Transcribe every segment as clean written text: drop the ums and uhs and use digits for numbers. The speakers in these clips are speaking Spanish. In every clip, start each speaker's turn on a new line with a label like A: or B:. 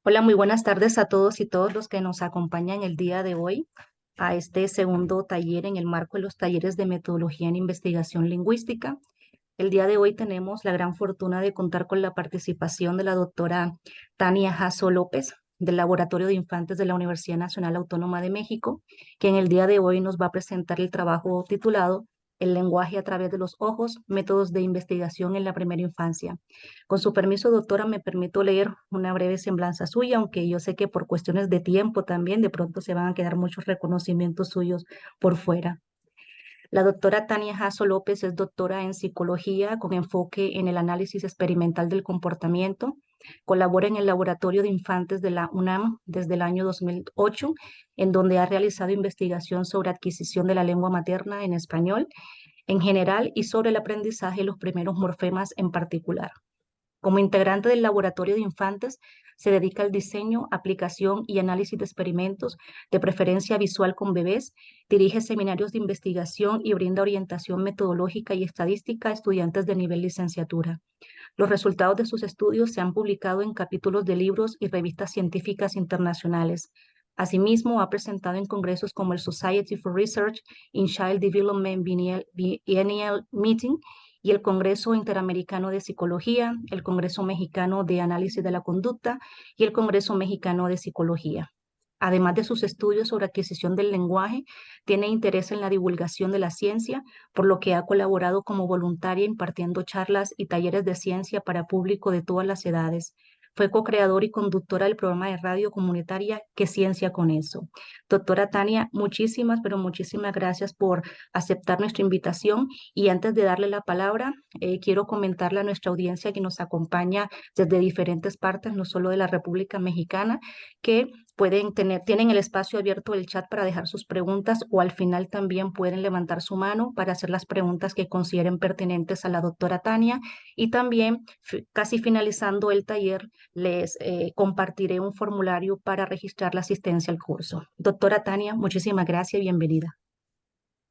A: Hola, muy buenas tardes a todos y todos los que nos acompañan el día de hoy a este segundo taller en el marco de los talleres de metodología en investigación lingüística. El día de hoy tenemos la gran fortuna de contar con la participación de la doctora Tania Jasso López del Laboratorio de Infantes de la Universidad Nacional Autónoma de México, que en el día de hoy nos va a presentar el trabajo titulado El lenguaje a través de los ojos, métodos de investigación en la primera infancia. Con su permiso, doctora, me permito leer una breve semblanza suya, aunque yo sé que por cuestiones de tiempo también de pronto se van a quedar muchos reconocimientos suyos por fuera. La doctora Tania Jasso López es doctora en psicología con enfoque en el análisis experimental del comportamiento. Colabora en el Laboratorio de Infantes de la UNAM desde el año 2008, en donde ha realizado investigación sobre adquisición de la lengua materna en español en general y sobre el aprendizaje de los primeros morfemas en particular. Como integrante del Laboratorio de Infantes, se dedica al diseño, aplicación y análisis de experimentos, de preferencia visual con bebés, dirige seminarios de investigación y brinda orientación metodológica y estadística a estudiantes de nivel licenciatura. Los resultados de sus estudios se han publicado en capítulos de libros y revistas científicas internacionales. Asimismo, ha presentado en congresos como el Society for Research in Child Development Biennial Meeting y el Congreso Interamericano de Psicología, el Congreso Mexicano de Análisis de la Conducta y el Congreso Mexicano de Psicología. Además de sus estudios sobre adquisición del lenguaje, tiene interés en la divulgación de la ciencia, por lo que ha colaborado como voluntaria impartiendo charlas y talleres de ciencia para público de todas las edades. Fue co-creadora y conductora del programa de radio comunitaria ¿Qué ciencia con eso? Doctora Tania, muchísimas, pero muchísimas gracias por aceptar nuestra invitación. Y antes de darle la palabra, quiero comentarle a nuestra audiencia que nos acompaña desde diferentes partes, no solo de la República Mexicana, que tienen el espacio abierto del chat para dejar sus preguntas o al final también pueden levantar su mano para hacer las preguntas que consideren pertinentes a la doctora Tania. Y también, casi finalizando el taller, les compartiré un formulario para registrar la asistencia al curso. Doctora Tania, muchísimas gracias y bienvenida.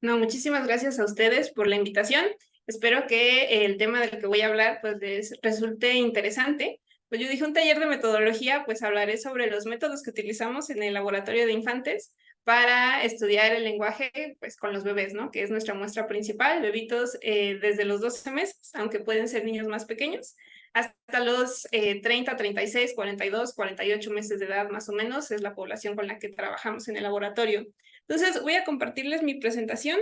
B: No, muchísimas gracias a ustedes por la invitación. Espero que el tema del que voy a hablar pues les resulte interesante. Pues yo dije un taller de metodología, pues hablaré sobre los métodos que utilizamos en el laboratorio de infantes para estudiar el lenguaje pues con los bebés, ¿no? Que es nuestra muestra principal, bebitos desde los 12 meses, aunque pueden ser niños más pequeños, hasta los 30, 36, 42, 48 meses de edad más o menos, es la población con la que trabajamos en el laboratorio. Entonces voy a compartirles mi presentación.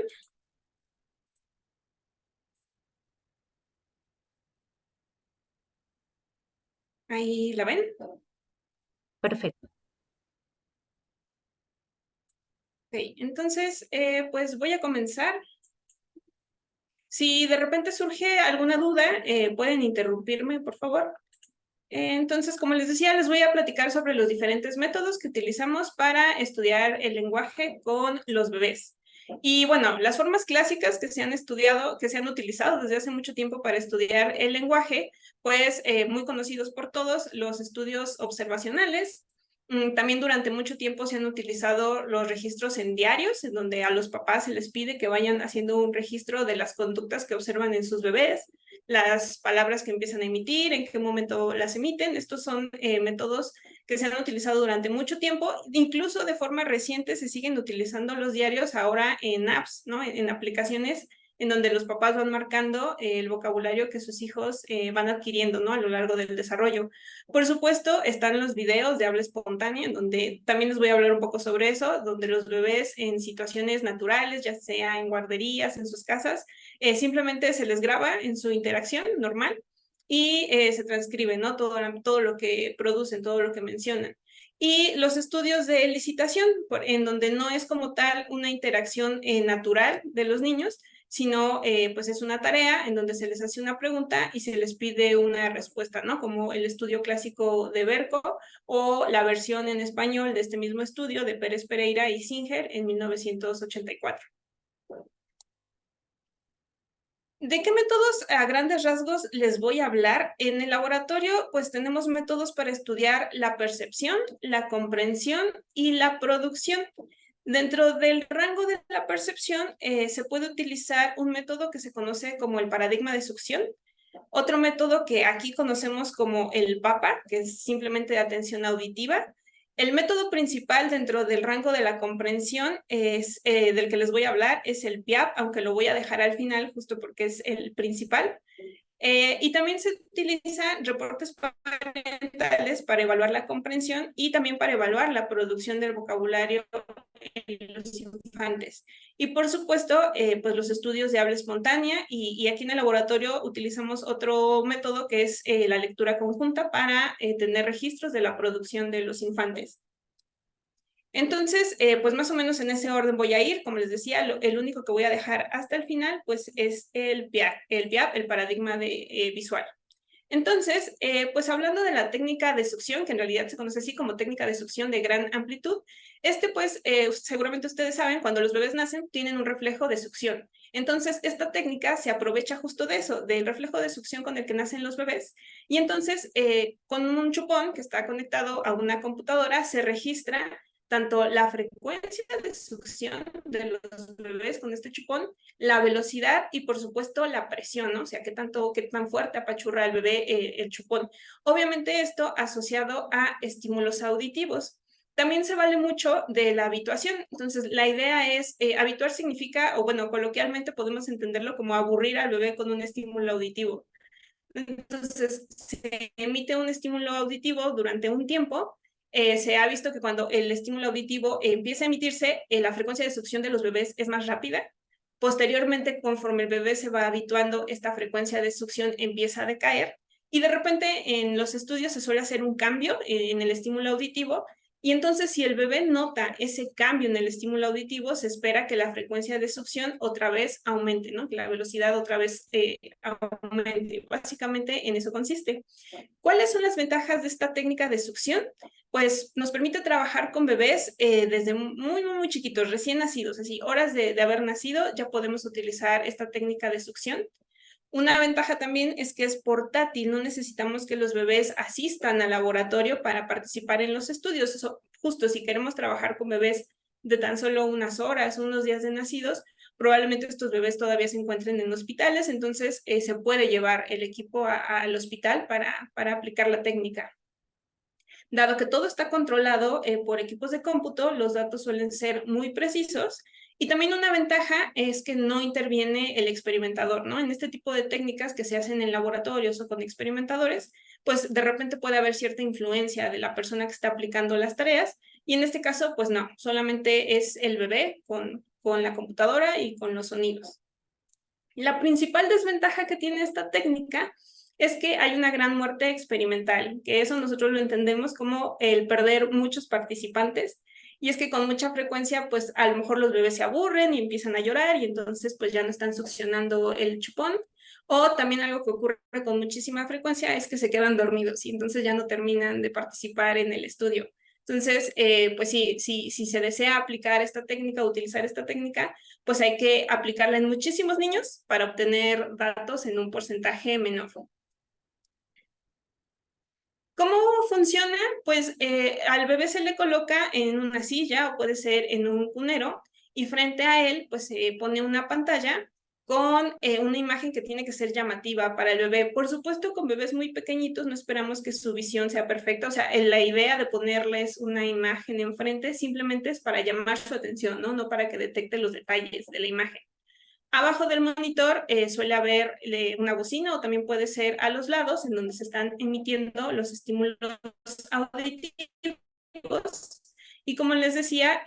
B: Ahí la ven.
A: Perfecto.
B: Okay. Entonces, pues voy a comenzar. Si de repente surge alguna duda, pueden interrumpirme, por favor. Entonces, como les decía, les voy a platicar sobre los diferentes métodos que utilizamos para estudiar el lenguaje con los bebés. Y bueno, las formas clásicas que se han estudiado, que se han utilizado desde hace mucho tiempo para estudiar el lenguaje, pues muy conocidos por todos, los estudios observacionales. También durante mucho tiempo se han utilizado los registros en diarios, en donde a los papás se les pide que vayan haciendo un registro de las conductas que observan en sus bebés, las palabras que empiezan a emitir, en qué momento las emiten. Estos son métodos que se han utilizado durante mucho tiempo. Incluso de forma reciente se siguen utilizando los diarios ahora en apps, ¿no? En aplicaciones en donde los papás van marcando el vocabulario que sus hijos van adquiriendo, ¿no? A lo largo del desarrollo. Por supuesto, están los videos de habla espontánea, en donde también les voy a hablar un poco sobre eso, donde los bebés en situaciones naturales, ya sea en guarderías, en sus casas, simplemente se les graba en su interacción normal y se transcribe, ¿no? Todo lo que producen, todo lo que mencionan. Y los estudios de licitación, en donde no es como tal una interacción natural de los niños, sino pues es una tarea en donde se les hace una pregunta y se les pide una respuesta, ¿no? Como el estudio clásico de Berco o la versión en español de este mismo estudio de Pérez Pereira y Singer en 1984. ¿De qué métodos a grandes rasgos les voy a hablar? En el laboratorio, pues tenemos métodos para estudiar la percepción, la comprensión y la producción. Dentro del rango de la percepción, se puede utilizar un método que se conoce como el paradigma de succión. Otro método que aquí conocemos como el PAPA, que es simplemente de atención auditiva. El método principal dentro del rango de la comprensión es, del que les voy a hablar, es el PIAP, aunque lo voy a dejar al final justo porque es el principal. Y también se utilizan reportes parentales para evaluar la comprensión y también para evaluar la producción del vocabulario en los infantes. Y por supuesto, pues los estudios de habla espontánea y aquí en el laboratorio utilizamos otro método que es la lectura conjunta para tener registros de la producción de los infantes. Entonces, pues más o menos en ese orden voy a ir. Como les decía, el único que voy a dejar hasta el final, pues es el PIAP, el paradigma visual. Entonces, pues hablando de la técnica de succión, que en realidad se conoce así como técnica de succión de gran amplitud, pues seguramente ustedes saben, cuando los bebés nacen tienen un reflejo de succión. Entonces, esta técnica se aprovecha justo de eso, del reflejo de succión con el que nacen los bebés. Y entonces, con un chupón que está conectado a una computadora, se registra tanto la frecuencia de succión de los bebés con este chupón, la velocidad y por supuesto la presión, ¿no? O sea, qué tan fuerte apachurra el bebé el chupón. Obviamente esto asociado a estímulos auditivos. También se vale mucho de la habituación. Entonces, la idea es, habituar significa, o bueno, coloquialmente podemos entenderlo como aburrir al bebé con un estímulo auditivo. Entonces, se emite un estímulo auditivo durante un tiempo. Se ha visto que cuando el estímulo auditivo empieza a emitirse, la frecuencia de succión de los bebés es más rápida. Posteriormente, conforme el bebé se va habituando, esta frecuencia de succión empieza a decaer. Y de repente en los estudios se suele hacer un cambio en el estímulo auditivo y entonces, si el bebé nota ese cambio en el estímulo auditivo, se espera que la frecuencia de succión otra vez aumente, ¿no? Que la velocidad otra vez aumente. Básicamente en eso consiste. ¿Cuáles son las ventajas de esta técnica de succión? Pues nos permite trabajar con bebés desde muy chiquitos, recién nacidos, así horas de haber nacido, ya podemos utilizar esta técnica de succión. Una ventaja también es que es portátil, no necesitamos que los bebés asistan al laboratorio para participar en los estudios. Eso, justo si queremos trabajar con bebés de tan solo unas horas, unos días de nacidos, probablemente estos bebés todavía se encuentren en hospitales, entonces se puede llevar el equipo al hospital para aplicar la técnica. Dado que todo está controlado por equipos de cómputo, los datos suelen ser muy precisos y también una ventaja es que no interviene el experimentador, ¿no? En este tipo de técnicas que se hacen en laboratorios o con experimentadores, pues de repente puede haber cierta influencia de la persona que está aplicando las tareas y en este caso, pues no, solamente es el bebé con la computadora y con los sonidos. La principal desventaja que tiene esta técnica es que hay una gran muerte experimental, que eso nosotros lo entendemos como el perder muchos participantes, y es que con mucha frecuencia, pues a lo mejor los bebés se aburren y empiezan a llorar y entonces pues ya no están succionando el chupón, o también algo que ocurre con muchísima frecuencia es que se quedan dormidos y entonces ya no terminan de participar en el estudio. Entonces, pues si se desea aplicar esta técnica, utilizar esta técnica, pues hay que aplicarla en muchísimos niños para obtener datos en un porcentaje menor. ¿Cómo funciona? Pues al bebé se le coloca en una silla o puede ser en un cunero y frente a él pues se pone una pantalla con una imagen que tiene que ser llamativa para el bebé. Por supuesto, con bebés muy pequeñitos no esperamos que su visión sea perfecta, o sea, la idea de ponerles una imagen enfrente simplemente es para llamar su atención, ¿no? No para que detecte los detalles de la imagen. Abajo del monitor suele haber una bocina o también puede ser a los lados en donde se están emitiendo los estímulos auditivos. Y como les decía,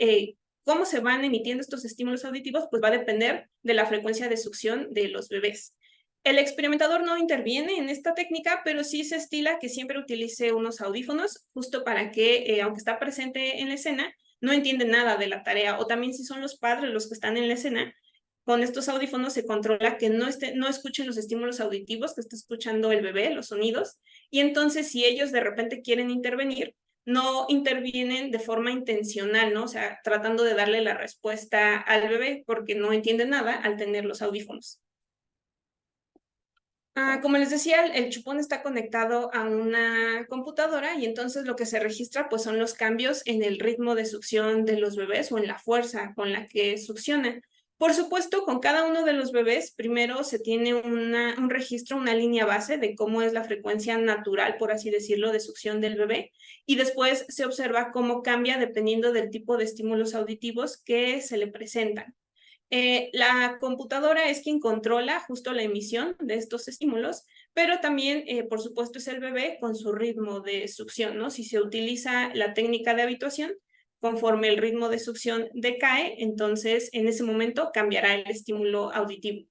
B: cómo se van emitiendo estos estímulos auditivos, pues va a depender de la frecuencia de succión de los bebés. El experimentador no interviene en esta técnica, pero sí se estila que siempre utilice unos audífonos, justo para que, aunque está presente en la escena, no entiende nada de la tarea. O también si son los padres los que están en la escena, con estos audífonos se controla que no escuchen los estímulos auditivos que está escuchando el bebé, los sonidos, y entonces si ellos de repente quieren intervenir, no intervienen de forma intencional, ¿no? O sea, tratando de darle la respuesta al bebé porque no entiende nada al tener los audífonos. Como les decía, el chupón está conectado a una computadora y entonces lo que se registra pues son los cambios en el ritmo de succión de los bebés o en la fuerza con la que succionan. Por supuesto, con cada uno de los bebés, primero se tiene un registro, una línea base de cómo es la frecuencia natural, por así decirlo, de succión del bebé, y después se observa cómo cambia dependiendo del tipo de estímulos auditivos que se le presentan. La computadora es quien controla justo la emisión de estos estímulos, pero también, por supuesto, es el bebé con su ritmo de succión, ¿no? Si se utiliza la técnica de habituación, conforme el ritmo de succión decae, entonces en ese momento cambiará el estímulo auditivo.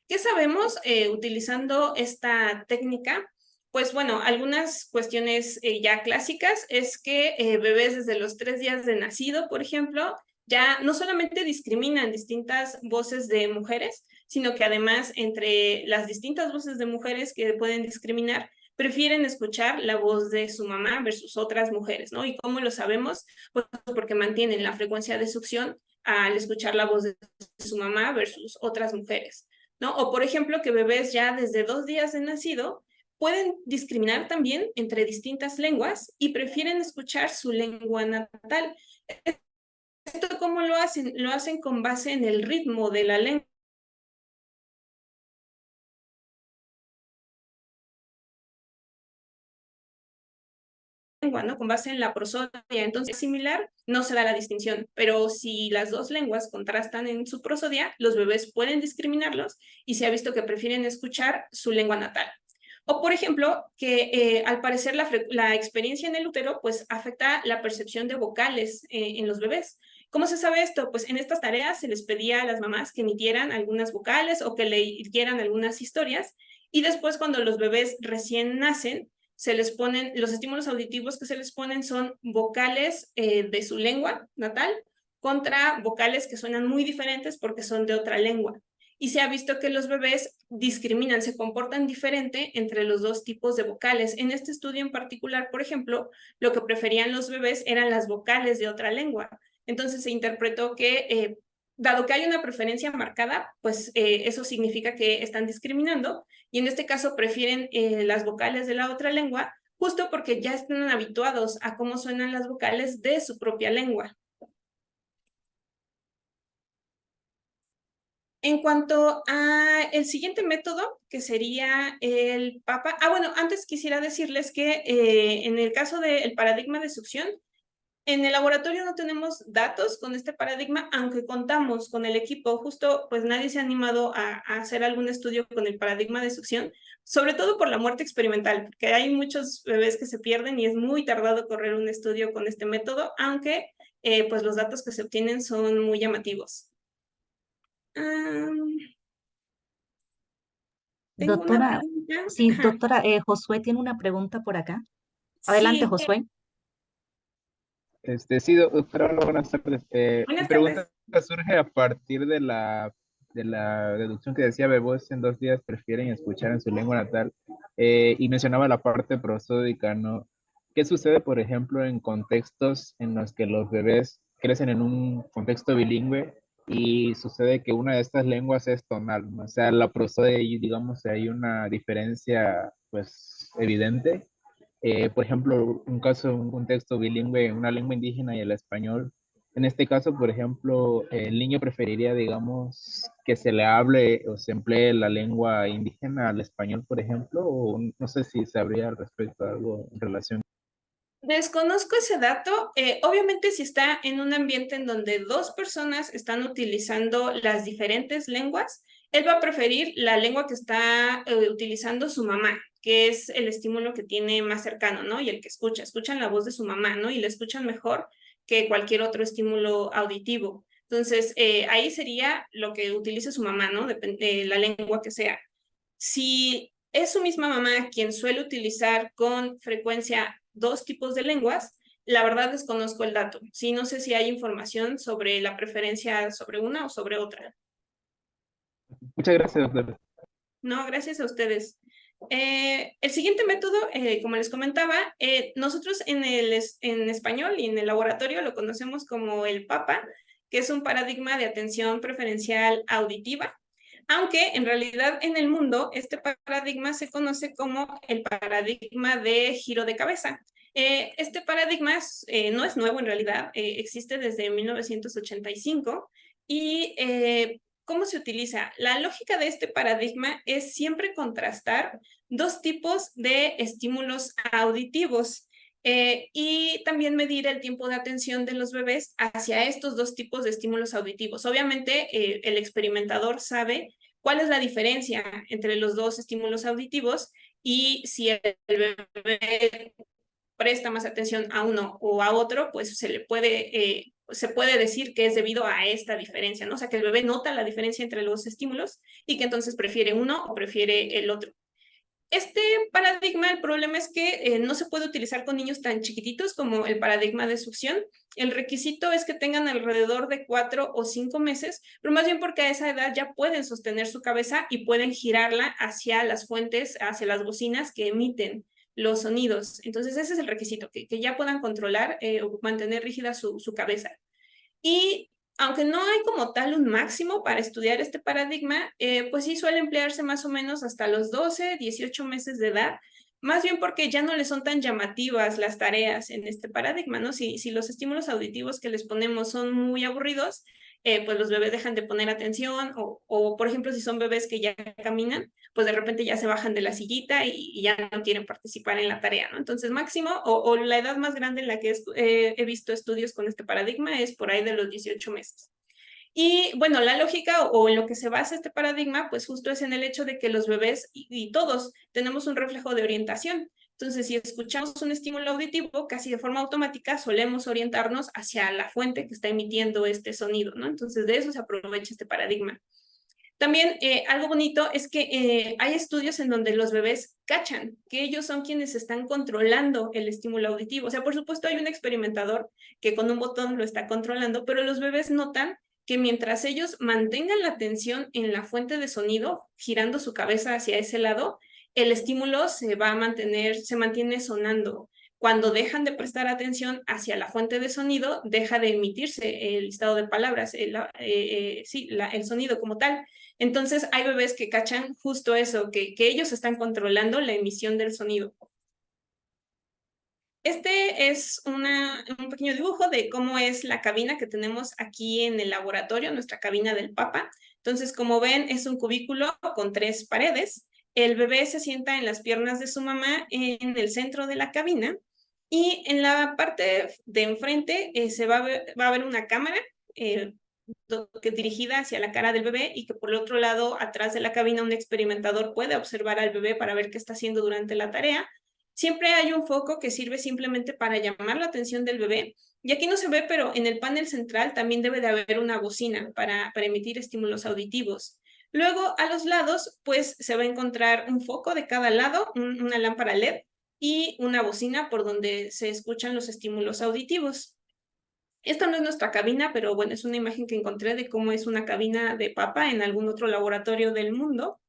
B: ¿Qué sabemos utilizando esta técnica? Pues bueno, algunas cuestiones ya clásicas es que bebés desde los 3 días de nacido, por ejemplo, ya no solamente discriminan distintas voces de mujeres, sino que además entre las distintas voces de mujeres que pueden discriminar, prefieren escuchar la voz de su mamá versus otras mujeres, ¿no? ¿Y cómo lo sabemos? Pues porque mantienen la frecuencia de succión al escuchar la voz de su mamá versus otras mujeres, ¿no? O por ejemplo, que bebés ya desde 2 días de nacido pueden discriminar también entre distintas lenguas y prefieren escuchar su lengua natal. ¿Esto cómo lo hacen? Lo hacen con base en el ritmo de la lengua, ¿no? Con base en la prosodia. Entonces, similar, no se da la distinción, pero si las dos lenguas contrastan en su prosodia, los bebés pueden discriminarlos y se ha visto que prefieren escuchar su lengua natal. O, por ejemplo, que al parecer la experiencia en el útero pues afecta la percepción de vocales en los bebés. ¿Cómo se sabe esto? Pues en estas tareas se les pedía a las mamás que emitieran algunas vocales o que leyeran algunas historias, y después cuando los bebés recién nacen, se les ponen, los estímulos auditivos que se les ponen son vocales de su lengua natal contra vocales que suenan muy diferentes porque son de otra lengua. Y se ha visto que los bebés discriminan, se comportan diferente entre los dos tipos de vocales. En este estudio en particular, por ejemplo, lo que preferían los bebés eran las vocales de otra lengua. Entonces se interpretó que, dado que hay una preferencia marcada, pues eso significa que están discriminando, y en este caso prefieren las vocales de la otra lengua, justo porque ya están habituados a cómo suenan las vocales de su propia lengua. En cuanto a el siguiente método, que sería el PAPA, bueno, antes quisiera decirles que en el caso del paradigma de succión, en el laboratorio no tenemos datos con este paradigma, aunque contamos con el equipo. Justo, pues nadie se ha animado a hacer algún estudio con el paradigma de succión, sobre todo por la muerte experimental, porque hay muchos bebés que se pierden y es muy tardado correr un estudio con este método, aunque pues los datos que se obtienen son muy llamativos. Tengo una
A: Doctora,
B: pregunta.
A: sí,
B: Ajá.
A: doctora, Josué tiene una pregunta por acá. Adelante,
B: Sí,
A: Josué.
C: Sí, doctora, hola, buenas tardes. Mi
B: buenas
C: pregunta
B: tardes.
C: surge a partir de la deducción que decía bebés en 2 días prefieren escuchar en su lengua natal, y mencionaba la parte prosódica, ¿no? ¿Qué sucede, por ejemplo, en contextos en los que los bebés crecen en un contexto bilingüe y sucede que una de estas lenguas es tonal, ¿no? O sea, la prosodia, digamos, hay una diferencia, pues, evidente. Por ejemplo, un caso, un contexto bilingüe, una lengua indígena y el español. En este caso, por ejemplo, el niño preferiría, digamos, que se le hable o se emplee la lengua indígena al español, por ejemplo, o no sé si sabría al respecto algo en relación.
B: Desconozco ese dato. Obviamente, si está en un ambiente en donde dos personas están utilizando las diferentes lenguas, él va a preferir la lengua que está utilizando su mamá, que es el estímulo que tiene más cercano, ¿no? Y el que escuchan la voz de su mamá, ¿no? Y la escuchan mejor que cualquier otro estímulo auditivo. Entonces, ahí sería lo que utilice su mamá, ¿no? Depende de la lengua que sea. Si es su misma mamá quien suele utilizar con frecuencia dos tipos de lenguas, la verdad desconozco el dato. Sí, no sé si hay información sobre la preferencia sobre una o sobre otra.
C: Muchas gracias, doctor.
B: No, gracias a ustedes. El siguiente método, como les comentaba, nosotros en español y en el laboratorio lo conocemos como el PAPA, que es un paradigma de atención preferencial auditiva, aunque en realidad en el mundo este paradigma se conoce como el paradigma de giro de cabeza. Este paradigma no es nuevo en realidad, existe desde 1985 y ¿cómo se utiliza? La lógica de este paradigma es siempre contrastar dos tipos de estímulos auditivos y también medir el tiempo de atención de los bebés hacia estos dos tipos de estímulos auditivos. Obviamente, el experimentador sabe cuál es la diferencia entre los dos estímulos auditivos y si el bebé presta más atención a uno o a otro, pues se puede decir que es debido a esta diferencia, ¿no? O sea, que el bebé nota la diferencia entre los estímulos y que entonces prefiere uno o prefiere el otro. Este paradigma, el problema es que no se puede utilizar con niños tan chiquititos como el paradigma de succión. El requisito es que tengan alrededor de 4 o 5 meses, pero más bien porque a esa edad ya pueden sostener su cabeza y pueden girarla hacia las fuentes, hacia las bocinas que emiten los sonidos. Entonces ese es el requisito, que ya puedan controlar o mantener rígida su cabeza. Y aunque no hay como tal un máximo para estudiar este paradigma, pues sí suele emplearse más o menos hasta los 12, 18 meses de edad, más bien porque ya no les son tan llamativas las tareas en este paradigma, ¿no? Si los estímulos auditivos que les ponemos son muy aburridos, pues los bebés dejan de poner atención o, por ejemplo, si son bebés que ya caminan, pues de repente ya se bajan de la sillita y ya no quieren participar en la tarea, ¿no? Entonces, máximo o la edad más grande en la que he visto estudios con este paradigma es por ahí de los 18 meses. Y bueno, la lógica o en lo que se basa este paradigma, pues justo es en el hecho de que los bebés y todos tenemos un reflejo de orientación. Entonces, si escuchamos un estímulo auditivo, casi de forma automática solemos orientarnos hacia la fuente que está emitiendo este sonido, ¿no? Entonces, de eso se aprovecha este paradigma. También algo bonito es que hay estudios en donde los bebés cachan que ellos son quienes están controlando el estímulo auditivo. O sea, por supuesto hay un experimentador que con un botón lo está controlando, pero los bebés notan que mientras ellos mantengan la atención en la fuente de sonido, girando su cabeza hacia ese lado, el estímulo se mantiene sonando. Cuando dejan de prestar atención hacia la fuente de sonido, deja de emitirse el listado de palabras, el sonido como tal. Entonces hay bebés que cachan justo eso, que ellos están controlando la emisión del sonido. Este es un pequeño dibujo de cómo es la cabina que tenemos aquí en el laboratorio, nuestra cabina del Papa. Entonces, como ven, es un cubículo con 3 paredes. El bebé se sienta en las piernas de su mamá en el centro de la cabina y en la parte de enfrente va a haber una cámara que es dirigida hacia la cara del bebé y que por el otro lado, atrás de la cabina, un experimentador puede observar al bebé para ver qué está haciendo durante la tarea. Siempre hay un foco que sirve simplemente para llamar la atención del bebé. Y aquí no se ve, pero en el panel central también debe de haber una bocina para emitir estímulos auditivos. Luego, a los lados, pues se va a encontrar un foco de cada lado, una lámpara LED y una bocina por donde se escuchan los estímulos auditivos. Esta no es nuestra cabina, pero bueno, es una imagen que encontré de cómo es una cabina de Papa en algún otro laboratorio del mundo.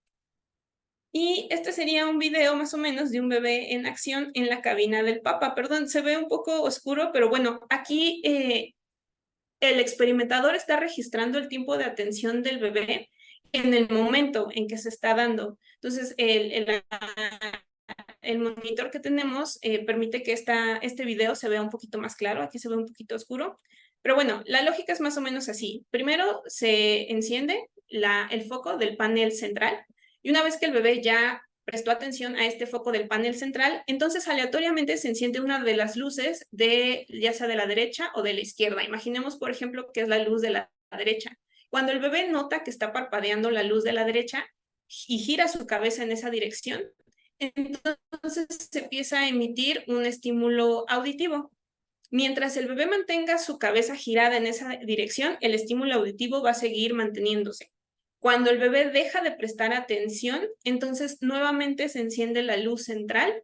B: Y este sería un video más o menos de un bebé en acción en la cabina del Papa. Perdón, se ve un poco oscuro, pero bueno, aquí el experimentador está registrando el tiempo de atención del bebé en el momento en que se está dando. Entonces, el monitor que tenemos permite que este video se vea un poquito más claro. Aquí se ve un poquito oscuro. Pero bueno, la lógica es más o menos así. Primero se enciende el foco del panel central. Y una vez que el bebé ya prestó atención a este foco del panel central, entonces aleatoriamente se enciende una de las luces ya sea de la derecha o de la izquierda. Imaginemos, por ejemplo, que es la luz de la derecha. Cuando el bebé nota que está parpadeando la luz de la derecha y gira su cabeza en esa dirección, entonces se empieza a emitir un estímulo auditivo. Mientras el bebé mantenga su cabeza girada en esa dirección, el estímulo auditivo va a seguir manteniéndose. Cuando el bebé deja de prestar atención, entonces nuevamente se enciende la luz central,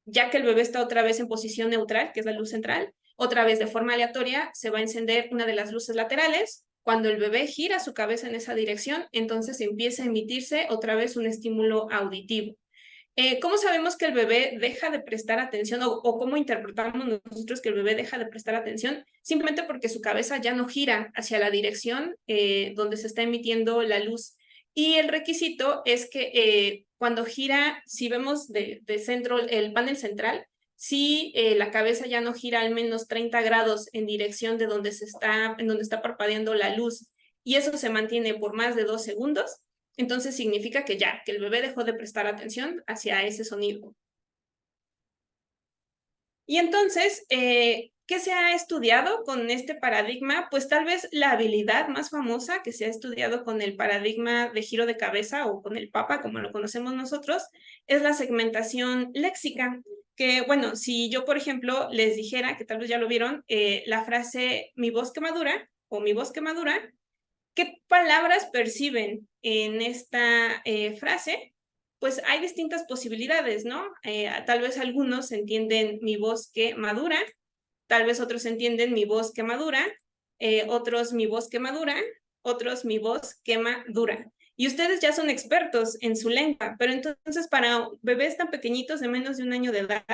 B: ya que el bebé está otra vez en posición neutral, que es la luz central. Otra vez de forma aleatoria se va a encender una de las luces laterales. Cuando el bebé gira su cabeza en esa dirección, entonces empieza a emitirse otra vez un estímulo auditivo. ¿Cómo sabemos que el bebé deja de prestar atención o cómo interpretamos nosotros que el bebé deja de prestar atención? Simplemente porque su cabeza ya no gira hacia la dirección donde se está emitiendo la luz. Y el requisito es que cuando gira, si vemos de centro el panel central, si la cabeza ya no gira al menos 30 grados en dirección de donde está parpadeando la luz, y eso se mantiene por más de 2 segundos, entonces significa que ya, que el bebé dejó de prestar atención hacia ese sonido. Y entonces, ¿qué se ha estudiado con este paradigma? Pues tal vez la habilidad más famosa que se ha estudiado con el paradigma de giro de cabeza o con el PAPA, como lo conocemos nosotros, es la segmentación léxica. Que bueno, si yo, por ejemplo, les dijera, que tal vez ya lo vieron, la frase mi voz que madura o mi voz que madura, ¿qué palabras perciben en esta frase? Pues hay distintas posibilidades, ¿no? Tal vez algunos entienden mi voz que madura, tal vez otros entienden mi voz que madura, otros mi voz que madura, otros mi voz que madura. Y ustedes ya son expertos en su lengua, pero entonces para bebés tan pequeñitos de menos de 1 año de edad,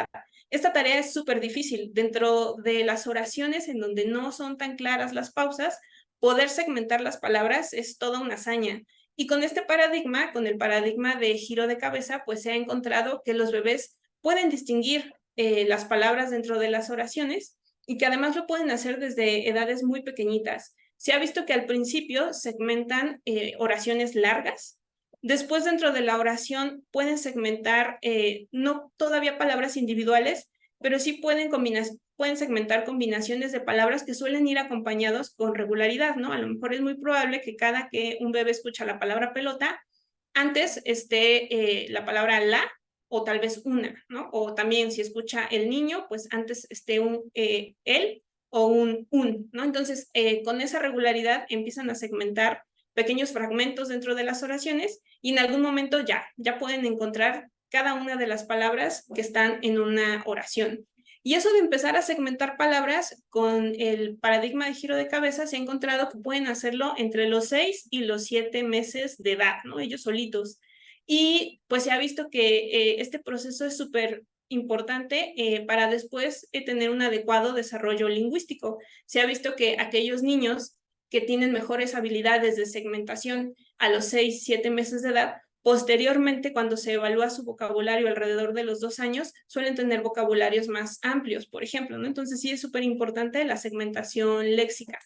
B: esta tarea es súper difícil. Dentro de las oraciones en donde no son tan claras las pausas, poder segmentar las palabras es toda una hazaña. Y con este paradigma, con el paradigma de giro de cabeza, pues se ha encontrado que los bebés pueden distinguir las palabras dentro de las oraciones y que además lo pueden hacer desde edades muy pequeñitas. Se ha visto que al principio segmentan oraciones largas, después dentro de la oración pueden segmentar no todavía palabras individuales, pero sí pueden segmentar combinaciones de palabras que suelen ir acompañados con regularidad, ¿no? A lo mejor es muy probable que cada que un bebé escucha la palabra pelota, antes esté la palabra la o tal vez una, ¿no? O también si escucha el niño, pues antes esté un él o un, ¿no? Entonces, con esa regularidad empiezan a segmentar pequeños fragmentos dentro de las oraciones y en algún momento ya pueden encontrar cada una de las palabras que están en una oración. Y eso de empezar a segmentar palabras con el paradigma de giro de cabeza se ha encontrado que pueden hacerlo entre los 6 y los 7 meses de edad, ¿no? Ellos solitos. Y pues se ha visto que este proceso es súper importante para después tener un adecuado desarrollo lingüístico. Se ha visto que aquellos niños que tienen mejores habilidades de segmentación a los 6, 7 meses de edad, posteriormente, cuando se evalúa su vocabulario alrededor de los 2 años, suelen tener vocabularios más amplios, por ejemplo, ¿no? Entonces sí es súper importante la segmentación léxica.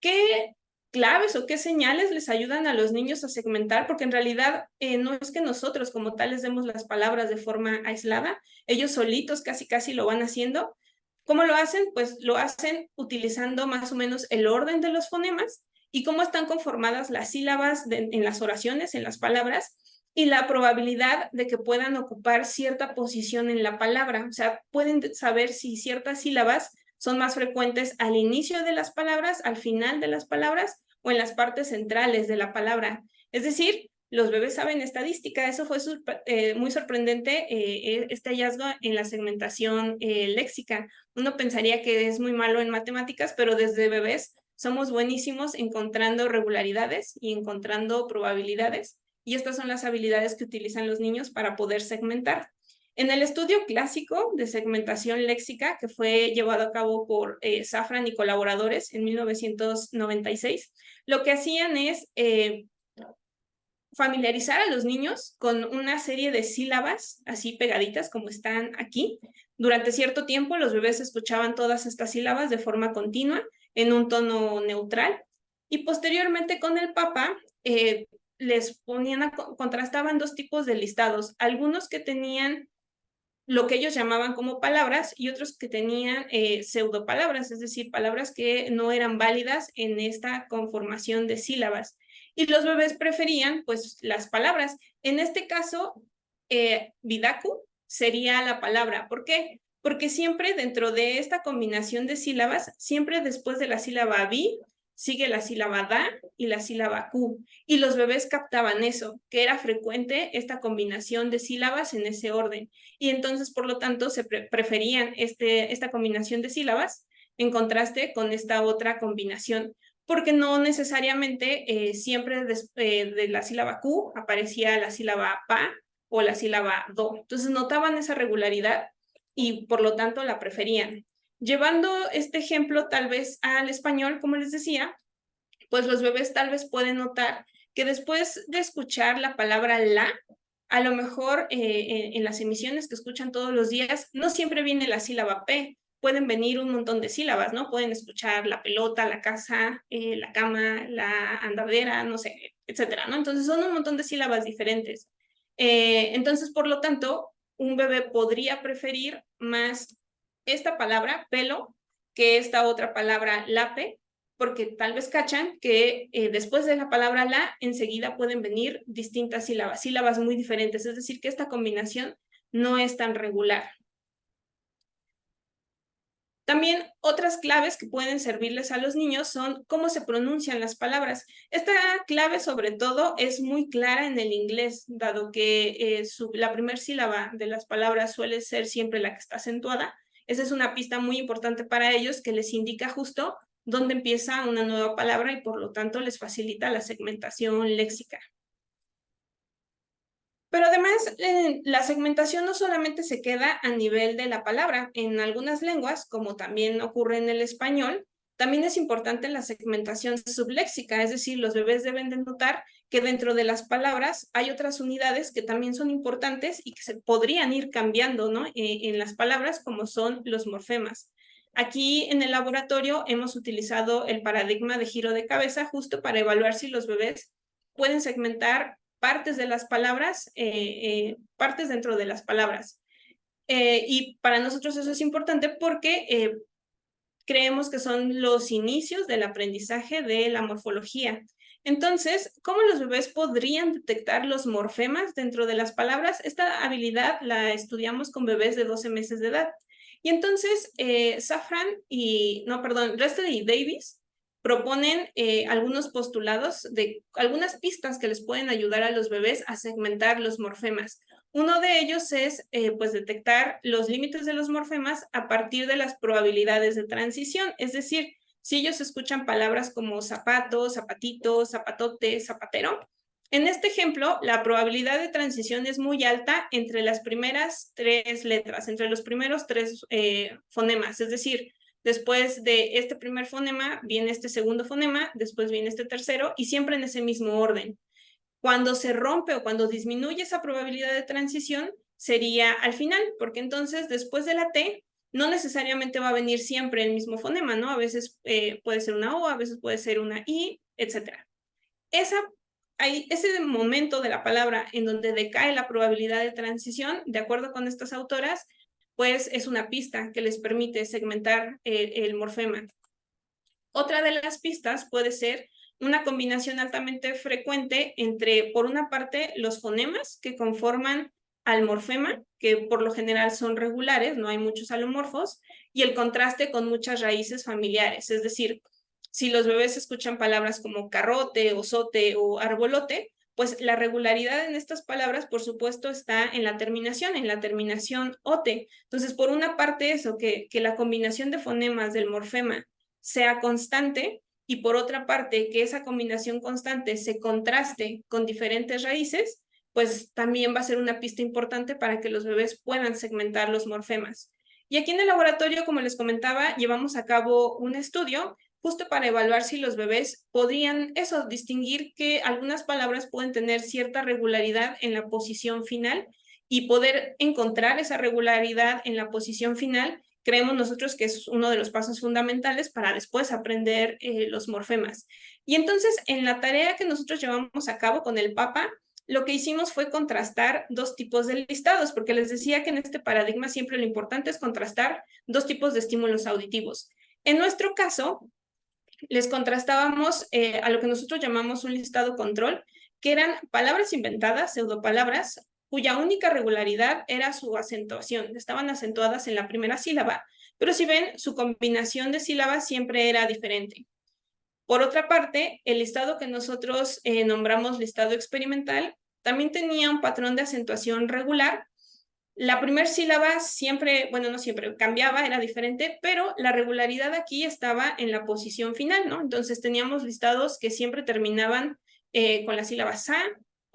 B: ¿Qué claves o qué señales les ayudan a los niños a segmentar? Porque en realidad no es que nosotros como tal les demos las palabras de forma aislada, ellos solitos casi lo van haciendo. ¿Cómo lo hacen? Pues lo hacen utilizando más o menos el orden de los fonemas y cómo están conformadas las sílabas en las oraciones, en las palabras, y la probabilidad de que puedan ocupar cierta posición en la palabra. O sea, pueden saber si ciertas sílabas son más frecuentes al inicio de las palabras, al final de las palabras o en las partes centrales de la palabra. Es decir, los bebés saben estadística. Eso fue muy sorprendente, este hallazgo en la segmentación léxica. Uno pensaría que es muy malo en matemáticas, pero desde bebés somos buenísimos encontrando regularidades y encontrando probabilidades. Y estas son las habilidades que utilizan los niños para poder segmentar. En el estudio clásico de segmentación léxica, que fue llevado a cabo por Safran y colaboradores en 1996, lo que hacían es familiarizar a los niños con una serie de sílabas así pegaditas como están aquí. Durante cierto tiempo los bebés escuchaban todas estas sílabas de forma continua en un tono neutral y posteriormente con el PAPA les contrastaban 2 tipos de listados, algunos que tenían lo que ellos llamaban como palabras y otros que tenían pseudopalabras, es decir, palabras que no eran válidas en esta conformación de sílabas. Y los bebés preferían, pues, las palabras. En este caso, Vidaku sería la palabra. ¿Por qué? Porque siempre dentro de esta combinación de sílabas, siempre después de la sílaba vi, sigue la sílaba da y la sílaba ku. Y los bebés captaban eso, que era frecuente esta combinación de sílabas en ese orden. Y entonces, por lo tanto, se preferían esta combinación de sílabas en contraste con esta otra combinación, porque no necesariamente siempre de la sílaba Q aparecía la sílaba pa o la sílaba do. Entonces notaban esa regularidad y por lo tanto la preferían. Llevando este ejemplo tal vez al español, como les decía, pues los bebés tal vez pueden notar que después de escuchar la palabra la, a lo mejor en las emisiones que escuchan todos los días, no siempre viene la sílaba P, pueden venir un montón de sílabas, ¿no? Pueden escuchar la pelota, la casa, la cama, la andadera, no sé, etcétera, ¿no? Entonces son un montón de sílabas diferentes. Entonces, por lo tanto, un bebé podría preferir más esta palabra, pelo, que esta otra palabra, lape, porque tal vez cachan que después de la palabra la, enseguida pueden venir distintas sílabas, sílabas muy diferentes, es decir, que esta combinación no es tan regular. También otras claves que pueden servirles a los niños son cómo se pronuncian las palabras. Esta clave, sobre todo, es muy clara en el inglés, dado que la primera sílaba de las palabras suele ser siempre la que está acentuada. Esa es una pista muy importante para ellos que les indica justo dónde empieza una nueva palabra y por lo tanto les facilita la segmentación léxica. Pero además, la segmentación no solamente se queda a nivel de la palabra. En algunas lenguas, como también ocurre en el español, también es importante la segmentación subléxica, es decir, los bebés deben de notar que dentro de las palabras hay otras unidades que también son importantes y que se podrían ir cambiando, ¿no? En las palabras, como son los morfemas. Aquí en el laboratorio hemos utilizado el paradigma de giro de cabeza justo para evaluar si los bebés pueden segmentar partes de las palabras, partes dentro de las palabras. Y para nosotros eso es importante porque creemos que son los inicios del aprendizaje de la morfología. Entonces, ¿cómo los bebés podrían detectar los morfemas dentro de las palabras? Esta habilidad la estudiamos con bebés de 12 meses de edad. Y entonces, Rested y Davis proponen algunos postulados de algunas pistas que les pueden ayudar a los bebés a segmentar los morfemas. Uno de ellos es pues detectar los límites de los morfemas a partir de las probabilidades de transición, es decir, si ellos escuchan palabras como zapato, zapatito, zapatote, zapatero, en este ejemplo, la probabilidad de transición es muy alta entre las primeras 3 letras, entre los primeros 3 fonemas, es decir, después de este primer fonema viene este segundo fonema, después viene este tercero y siempre en ese mismo orden. Cuando se rompe o cuando disminuye esa probabilidad de transición sería al final, porque entonces después de la T no necesariamente va a venir siempre el mismo fonema, ¿no? A veces puede ser una O, a veces puede ser una I, etc. Ese momento de la palabra en donde decae la probabilidad de transición, de acuerdo con estas autoras, pues es una pista que les permite segmentar el morfema. Otra de las pistas puede ser una combinación altamente frecuente entre, por una parte, los fonemas que conforman al morfema, que por lo general son regulares, no hay muchos alomorfos, y el contraste con muchas raíces familiares. Es decir, si los bebés escuchan palabras como carrote, osote o arbolote, pues la regularidad en estas palabras, por supuesto, está en la terminación ote. Entonces, por una parte, eso, que la combinación de fonemas del morfema sea constante, y por otra parte, que esa combinación constante se contraste con diferentes raíces, pues también va a ser una pista importante para que los bebés puedan segmentar los morfemas. Y aquí en el laboratorio, como les comentaba, llevamos a cabo un estudio justo para evaluar si los bebés podrían distinguir que algunas palabras pueden tener cierta regularidad en la posición final y poder encontrar esa regularidad en la posición final. Creemos nosotros que es uno de los pasos fundamentales para después aprender los morfemas. Y entonces, en la tarea que nosotros llevamos a cabo con el PAPA, lo que hicimos fue contrastar 2 tipos de listados, porque les decía que en este paradigma siempre lo importante es contrastar 2 tipos de estímulos auditivos. En nuestro caso, les contrastábamos a lo que nosotros llamamos un listado control, que eran palabras inventadas, pseudopalabras, cuya única regularidad era su acentuación. Estaban acentuadas en la primera sílaba, pero si ven, su combinación de sílabas siempre era diferente. Por otra parte, el listado que nosotros nombramos listado experimental también tenía un patrón de acentuación regular. La primera sílaba siempre, bueno, no siempre, cambiaba, era diferente, pero la regularidad aquí estaba en la posición final, ¿no? Entonces teníamos listados que siempre terminaban con la sílaba sa,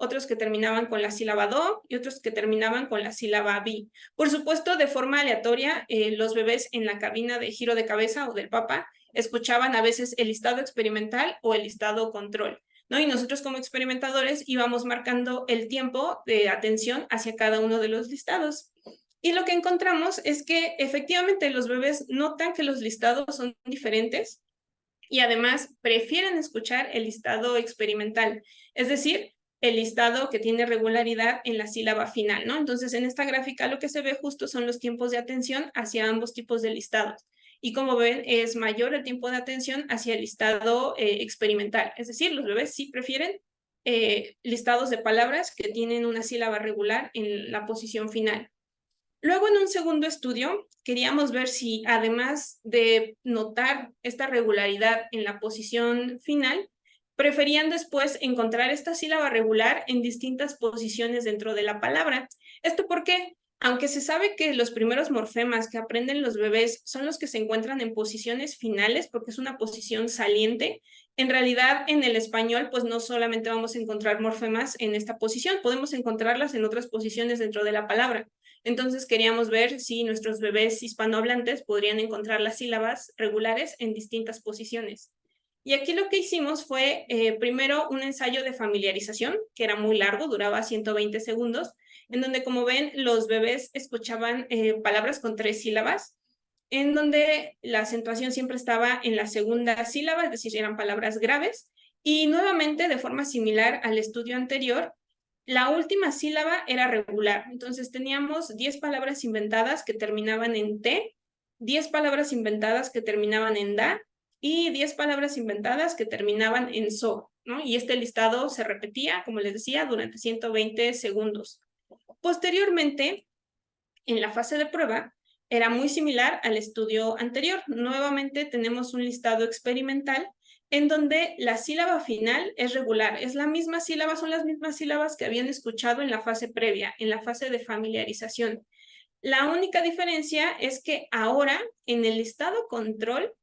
B: otros que terminaban con la sílaba do y otros que terminaban con la sílaba bi. Por supuesto, de forma aleatoria, los bebés en la cabina de giro de cabeza o del PAPA escuchaban a veces el listado experimental o el listado control. ¿no? Y nosotros como experimentadores íbamos marcando el tiempo de atención hacia cada uno de los listados. Y lo que encontramos es que efectivamente los bebés notan que los listados son diferentes y además prefieren escuchar el listado experimental, es decir, el listado que tiene regularidad en la sílaba final, ¿no? Entonces, en esta gráfica lo que se ve justo son los tiempos de atención hacia ambos tipos de listados. Y como ven, es mayor el tiempo de atención hacia el listado experimental. Es decir, los bebés sí prefieren listados de palabras que tienen una sílaba regular en la posición final. Luego, en un segundo estudio, queríamos ver si, además de notar esta regularidad en la posición final, preferían después encontrar esta sílaba regular en distintas posiciones dentro de la palabra. ¿Esto por qué? Aunque se sabe que los primeros morfemas que aprenden los bebés son los que se encuentran en posiciones finales, porque es una posición saliente, en realidad en el español pues no solamente vamos a encontrar morfemas en esta posición, podemos encontrarlas en otras posiciones dentro de la palabra. Entonces queríamos ver si nuestros bebés hispanohablantes podrían encontrar las sílabas regulares en distintas posiciones. Y aquí lo que hicimos fue primero un ensayo de familiarización, que era muy largo, duraba 120 segundos, en donde, como ven, los bebés escuchaban palabras con 3 sílabas, en donde la acentuación siempre estaba en la segunda sílaba, es decir, eran palabras graves, y nuevamente, de forma similar al estudio anterior, la última sílaba era regular. Entonces teníamos 10 palabras inventadas que terminaban en T, 10 palabras inventadas que terminaban en da y 10 palabras inventadas que terminaban en so, ¿no? Y este listado se repetía, como les decía, durante 120 segundos. Posteriormente, en la fase de prueba, era muy similar al estudio anterior. Nuevamente tenemos un listado experimental en donde la sílaba final es regular, es la misma sílaba, son las mismas sílabas que habían escuchado en la fase previa, en la fase de familiarización. La única diferencia es que ahora en el listado control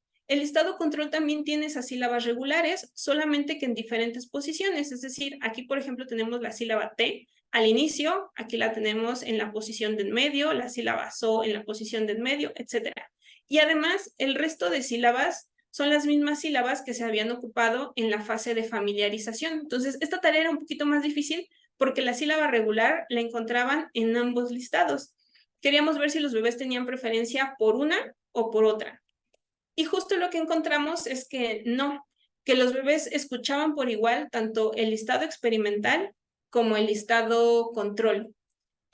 B: también tiene esas sílabas regulares, solamente que en diferentes posiciones. Es decir, aquí por ejemplo tenemos la sílaba T al inicio, aquí la tenemos en la posición de en medio, la sílaba SO en la posición de en medio, etc. Y además el resto de sílabas son las mismas sílabas que se habían ocupado en la fase de familiarización. Entonces, esta tarea era un poquito más difícil porque la sílaba regular la encontraban en ambos listados. Queríamos ver si los bebés tenían preferencia por una o por otra. Y justo lo que encontramos es que no, que los bebés escuchaban por igual tanto el listado experimental como el listado control.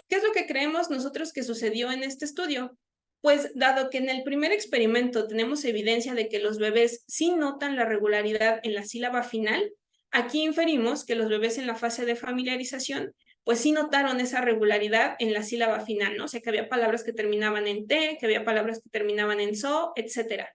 B: ¿Qué es lo que creemos nosotros que sucedió en este estudio? Pues dado que en el primer experimento tenemos evidencia de que los bebés sí notan la regularidad en la sílaba final, aquí inferimos que los bebés en la fase de familiarización pues sí notaron esa regularidad en la sílaba final, ¿no? O sea, que había palabras que terminaban en T, que había palabras que terminaban en SO, etc.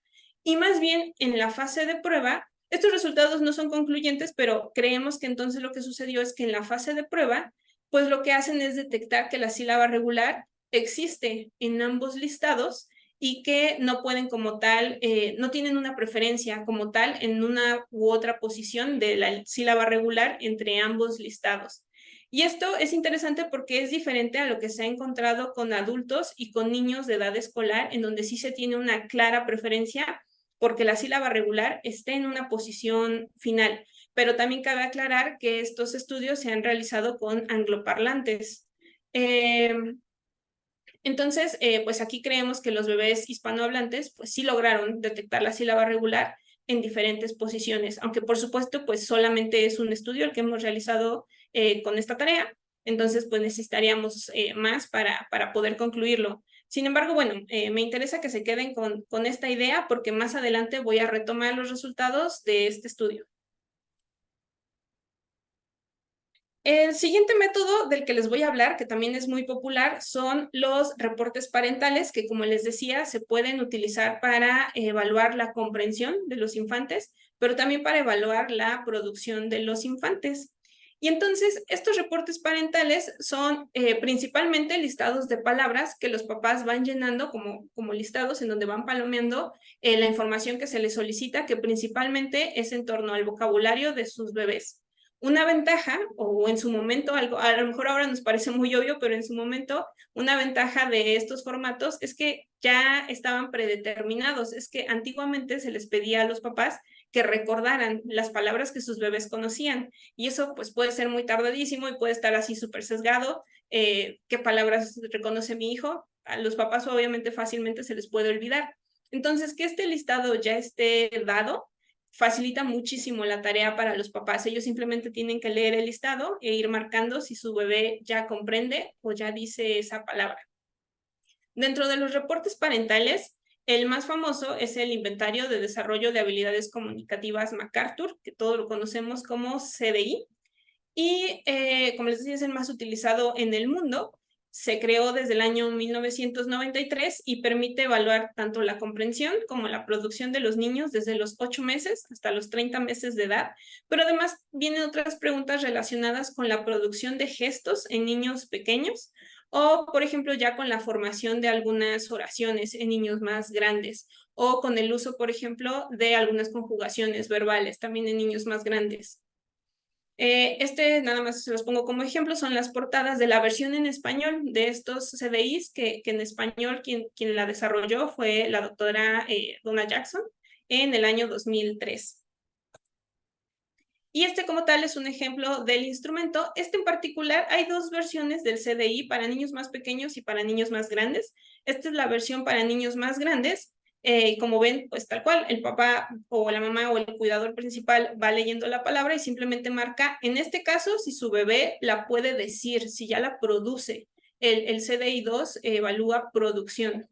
B: Y más bien, en la fase de prueba, estos resultados no son concluyentes, pero creemos que entonces lo que sucedió es que en la fase de prueba, pues lo que hacen es detectar que la sílaba regular existe en ambos listados y que no pueden como tal, no tienen una preferencia como tal en una u otra posición de la sílaba regular entre ambos listados. Y esto es interesante porque es diferente a lo que se ha encontrado con adultos y con niños de edad escolar, en donde sí se tiene una clara preferencia porque la sílaba regular esté en una posición final. Pero también cabe aclarar que estos estudios se han realizado con angloparlantes. Entonces, pues aquí creemos que los bebés hispanohablantes pues sí lograron detectar la sílaba regular en diferentes posiciones, aunque por supuesto pues solamente es un estudio el que hemos realizado con esta tarea, entonces pues necesitaríamos más para poder concluirlo. Sin embargo, bueno, me interesa que se queden con esta idea porque más adelante voy a retomar los resultados de este estudio. El siguiente método del que les voy a hablar, que también es muy popular, son los reportes parentales, que como les decía, se pueden utilizar para evaluar la comprensión de los infantes, pero también para evaluar la producción de los infantes. Y entonces, estos reportes parentales son principalmente listados de palabras que los papás van llenando como listados en donde van palomeando la información que se les solicita, que principalmente es en torno al vocabulario de sus bebés. Una ventaja, o en su momento, algo, a lo mejor ahora nos parece muy obvio, pero en su momento, una ventaja de estos formatos es que ya estaban predeterminados. Es que antiguamente se les pedía a los papás que recordaran las palabras que sus bebés conocían. Y eso pues puede ser muy tardadísimo y puede estar así súper sesgado. ¿Qué palabras reconoce mi hijo? A los papás obviamente fácilmente se les puede olvidar. Entonces, que este listado ya esté dado facilita muchísimo la tarea para los papás. Ellos simplemente tienen que leer el listado e ir marcando si su bebé ya comprende o ya dice esa palabra. Dentro de los reportes parentales, el más famoso es el Inventario de Desarrollo de Habilidades Comunicativas MacArthur, que todos lo conocemos como CDI. Y como les decía, es el más utilizado en el mundo. Se creó desde el año 1993 y permite evaluar tanto la comprensión como la producción de los niños desde los 8 meses hasta los 30 meses de edad, pero además vienen otras preguntas relacionadas con la producción de gestos en niños pequeños o, por ejemplo, ya con la formación de algunas oraciones en niños más grandes o con el uso, por ejemplo, de algunas conjugaciones verbales también en niños más grandes. Nada más se los pongo como ejemplo, son las portadas de la versión en español de estos CDIs, que en español quien la desarrolló fue la doctora Donna Jackson en el año 2003. Y como tal es un ejemplo del instrumento. En particular hay dos versiones del CDI para niños más pequeños y para niños más grandes. Esta es la versión para niños más grandes. Como ven, pues tal cual, el papá o la mamá o el cuidador principal va leyendo la palabra y simplemente marca, en este caso, si su bebé la puede decir, si ya la produce. El CDI 2 evalúa producción.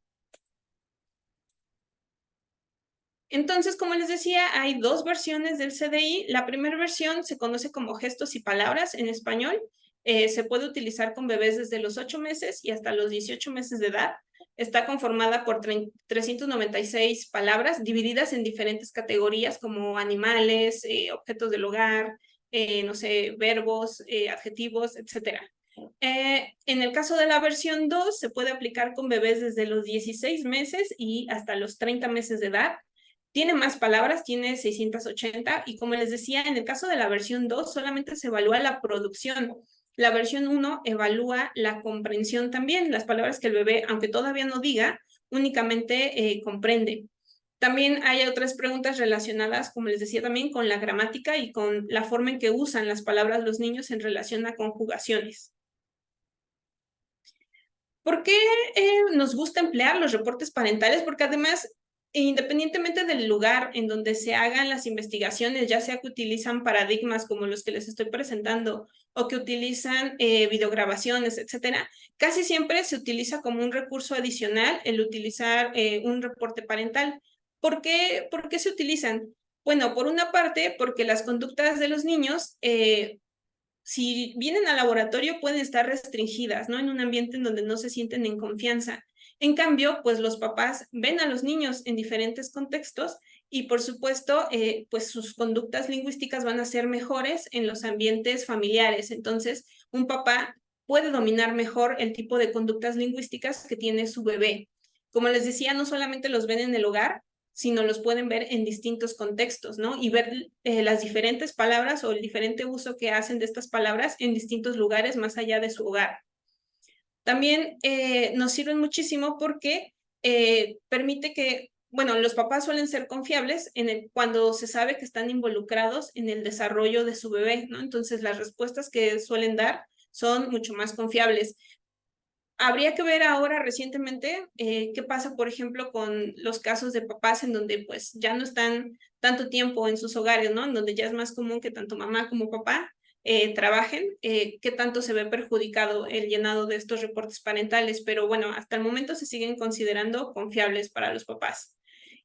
B: Entonces, como les decía, hay dos versiones del CDI. La primera versión se conoce como gestos y palabras en español. Se puede utilizar con bebés desde los 8 meses y hasta los 18 meses de edad. Está conformada por 396 palabras divididas en diferentes categorías como animales, objetos del hogar, no sé, verbos, adjetivos, etc. En el caso de la versión 2, se puede aplicar con bebés desde los 16 meses y hasta los 30 meses de edad. Tiene más palabras, tiene 680 y como les decía, en el caso de la versión 2 solamente se evalúa la producción. La versión 1 evalúa la comprensión también, las palabras que el bebé, aunque todavía no diga, únicamente comprende. También hay otras preguntas relacionadas, como les decía también, con la gramática y con la forma en que usan las palabras los niños en relación a conjugaciones. ¿Por qué nos gusta emplear los reportes parentales? Porque además, independientemente del lugar en donde se hagan las investigaciones, ya sea que utilizan paradigmas como los que les estoy presentando o que utilizan videograbaciones, etcétera, casi siempre se utiliza como un recurso adicional el utilizar un reporte parental. ¿Por qué se utilizan? Bueno, por una parte, porque las conductas de los niños si vienen al laboratorio pueden estar restringidas, ¿no? En un ambiente en donde no se sienten en confianza. En cambio, pues los papás ven a los niños en diferentes contextos y por supuesto, pues sus conductas lingüísticas van a ser mejores en los ambientes familiares. Entonces, un papá puede dominar mejor el tipo de conductas lingüísticas que tiene su bebé. Como les decía, no solamente los ven en el hogar, sino los pueden ver en distintos contextos, ¿no? Y ver las diferentes palabras o el diferente uso que hacen de estas palabras en distintos lugares más allá de su hogar. También nos sirven muchísimo porque permite que, bueno, los papás suelen ser confiables cuando se sabe que están involucrados en el desarrollo de su bebé, ¿no? Entonces las respuestas que suelen dar son mucho más confiables. Habría que ver ahora recientemente qué pasa, por ejemplo, con los casos de papás en donde pues ya no están tanto tiempo en sus hogares, ¿no? En donde ya es más común que tanto mamá como papá trabajen, qué tanto se ve perjudicado el llenado de estos reportes parentales, pero bueno, hasta el momento se siguen considerando confiables para los papás.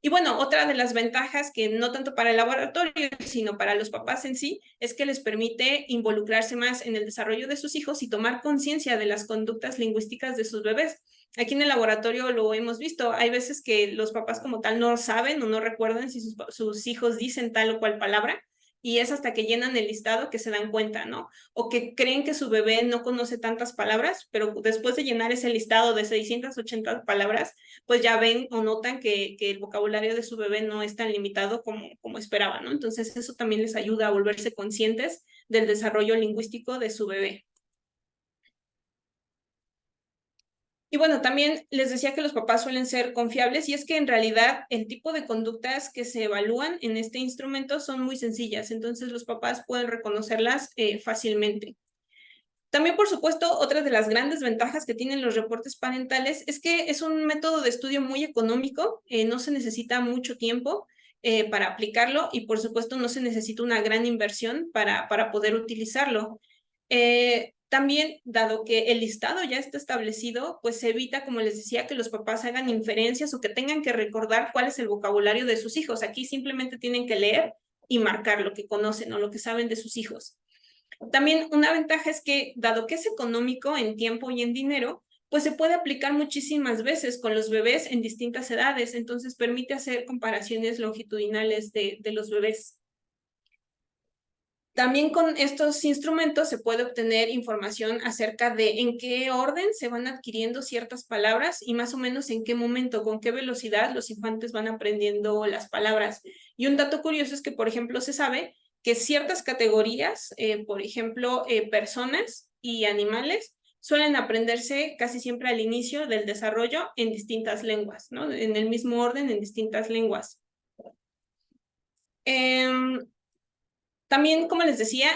B: Y bueno, otra de las ventajas que no tanto para el laboratorio, sino para los papás en sí, es que les permite involucrarse más en el desarrollo de sus hijos y tomar conciencia de las conductas lingüísticas de sus bebés. Aquí en el laboratorio lo hemos visto, hay veces que los papás como tal no saben o no recuerdan si sus hijos dicen tal o cual palabra, y es hasta que llenan el listado que se dan cuenta, ¿no? O que creen que su bebé no conoce tantas palabras, pero después de llenar ese listado de 680 palabras, pues ya ven o notan que el vocabulario de su bebé no es tan limitado como esperaban, ¿no? Entonces eso también les ayuda a volverse conscientes del desarrollo lingüístico de su bebé. Y bueno, también les decía que los papás suelen ser confiables y es que en realidad el tipo de conductas que se evalúan en este instrumento son muy sencillas, entonces los papás pueden reconocerlas fácilmente. También, por supuesto, otra de las grandes ventajas que tienen los reportes parentales es que es un método de estudio muy económico, no se necesita mucho tiempo para aplicarlo y, por supuesto, no se necesita una gran inversión para poder utilizarlo. También, dado que el listado ya está establecido, pues se evita, como les decía, que los papás hagan inferencias o que tengan que recordar cuál es el vocabulario de sus hijos. Aquí simplemente tienen que leer y marcar lo que conocen o lo que saben de sus hijos. También una ventaja es que, dado que es económico en tiempo y en dinero, pues se puede aplicar muchísimas veces con los bebés en distintas edades, entonces permite hacer comparaciones longitudinales de los bebés. También con estos instrumentos se puede obtener información acerca de en qué orden se van adquiriendo ciertas palabras y más o menos en qué momento, con qué velocidad los infantes van aprendiendo las palabras. Y un dato curioso es que, por ejemplo, se sabe que ciertas categorías, por ejemplo, personas y animales, suelen aprenderse casi siempre al inicio del desarrollo en distintas lenguas, ¿no? En el mismo orden, en distintas lenguas. También, como les decía,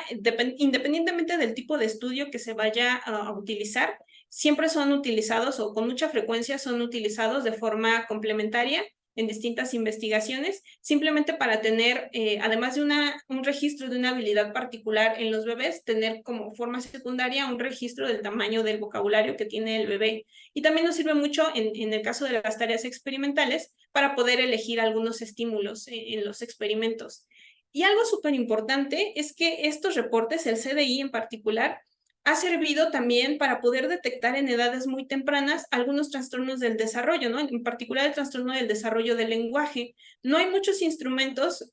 B: independientemente del tipo de estudio que se vaya a utilizar, siempre son utilizados o con mucha frecuencia son utilizados de forma complementaria en distintas investigaciones, simplemente para tener, además de un registro de una habilidad particular en los bebés, tener como forma secundaria un registro del tamaño del vocabulario que tiene el bebé. Y también nos sirve mucho en el caso de las tareas experimentales para poder elegir algunos estímulos en los experimentos. Y algo súper importante es que estos reportes, el CDI en particular, ha servido también para poder detectar en edades muy tempranas algunos trastornos del desarrollo, ¿no? En particular el trastorno del desarrollo del lenguaje. No hay muchos instrumentos,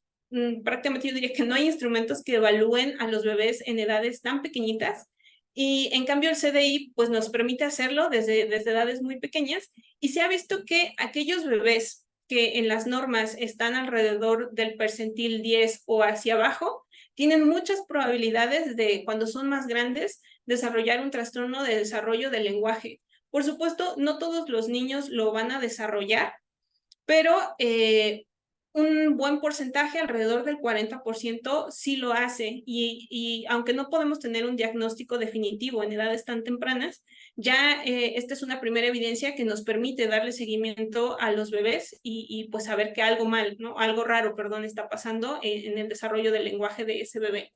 B: prácticamente yo diría que no hay instrumentos que evalúen a los bebés en edades tan pequeñitas. Y en cambio el CDI pues nos permite hacerlo desde edades muy pequeñas y se ha visto que aquellos bebés que en las normas están alrededor del percentil 10 o hacia abajo, tienen muchas probabilidades de, cuando son más grandes, desarrollar un trastorno de desarrollo del lenguaje. Por supuesto, no todos los niños lo van a desarrollar, pero un buen porcentaje, alrededor del 40%, sí lo hace. Y aunque no podemos tener un diagnóstico definitivo en edades tan tempranas, ya esta es una primera evidencia que nos permite darle seguimiento a los bebés y pues saber que algo mal, ¿no? Algo raro, perdón, está pasando en el desarrollo del lenguaje de ese bebé.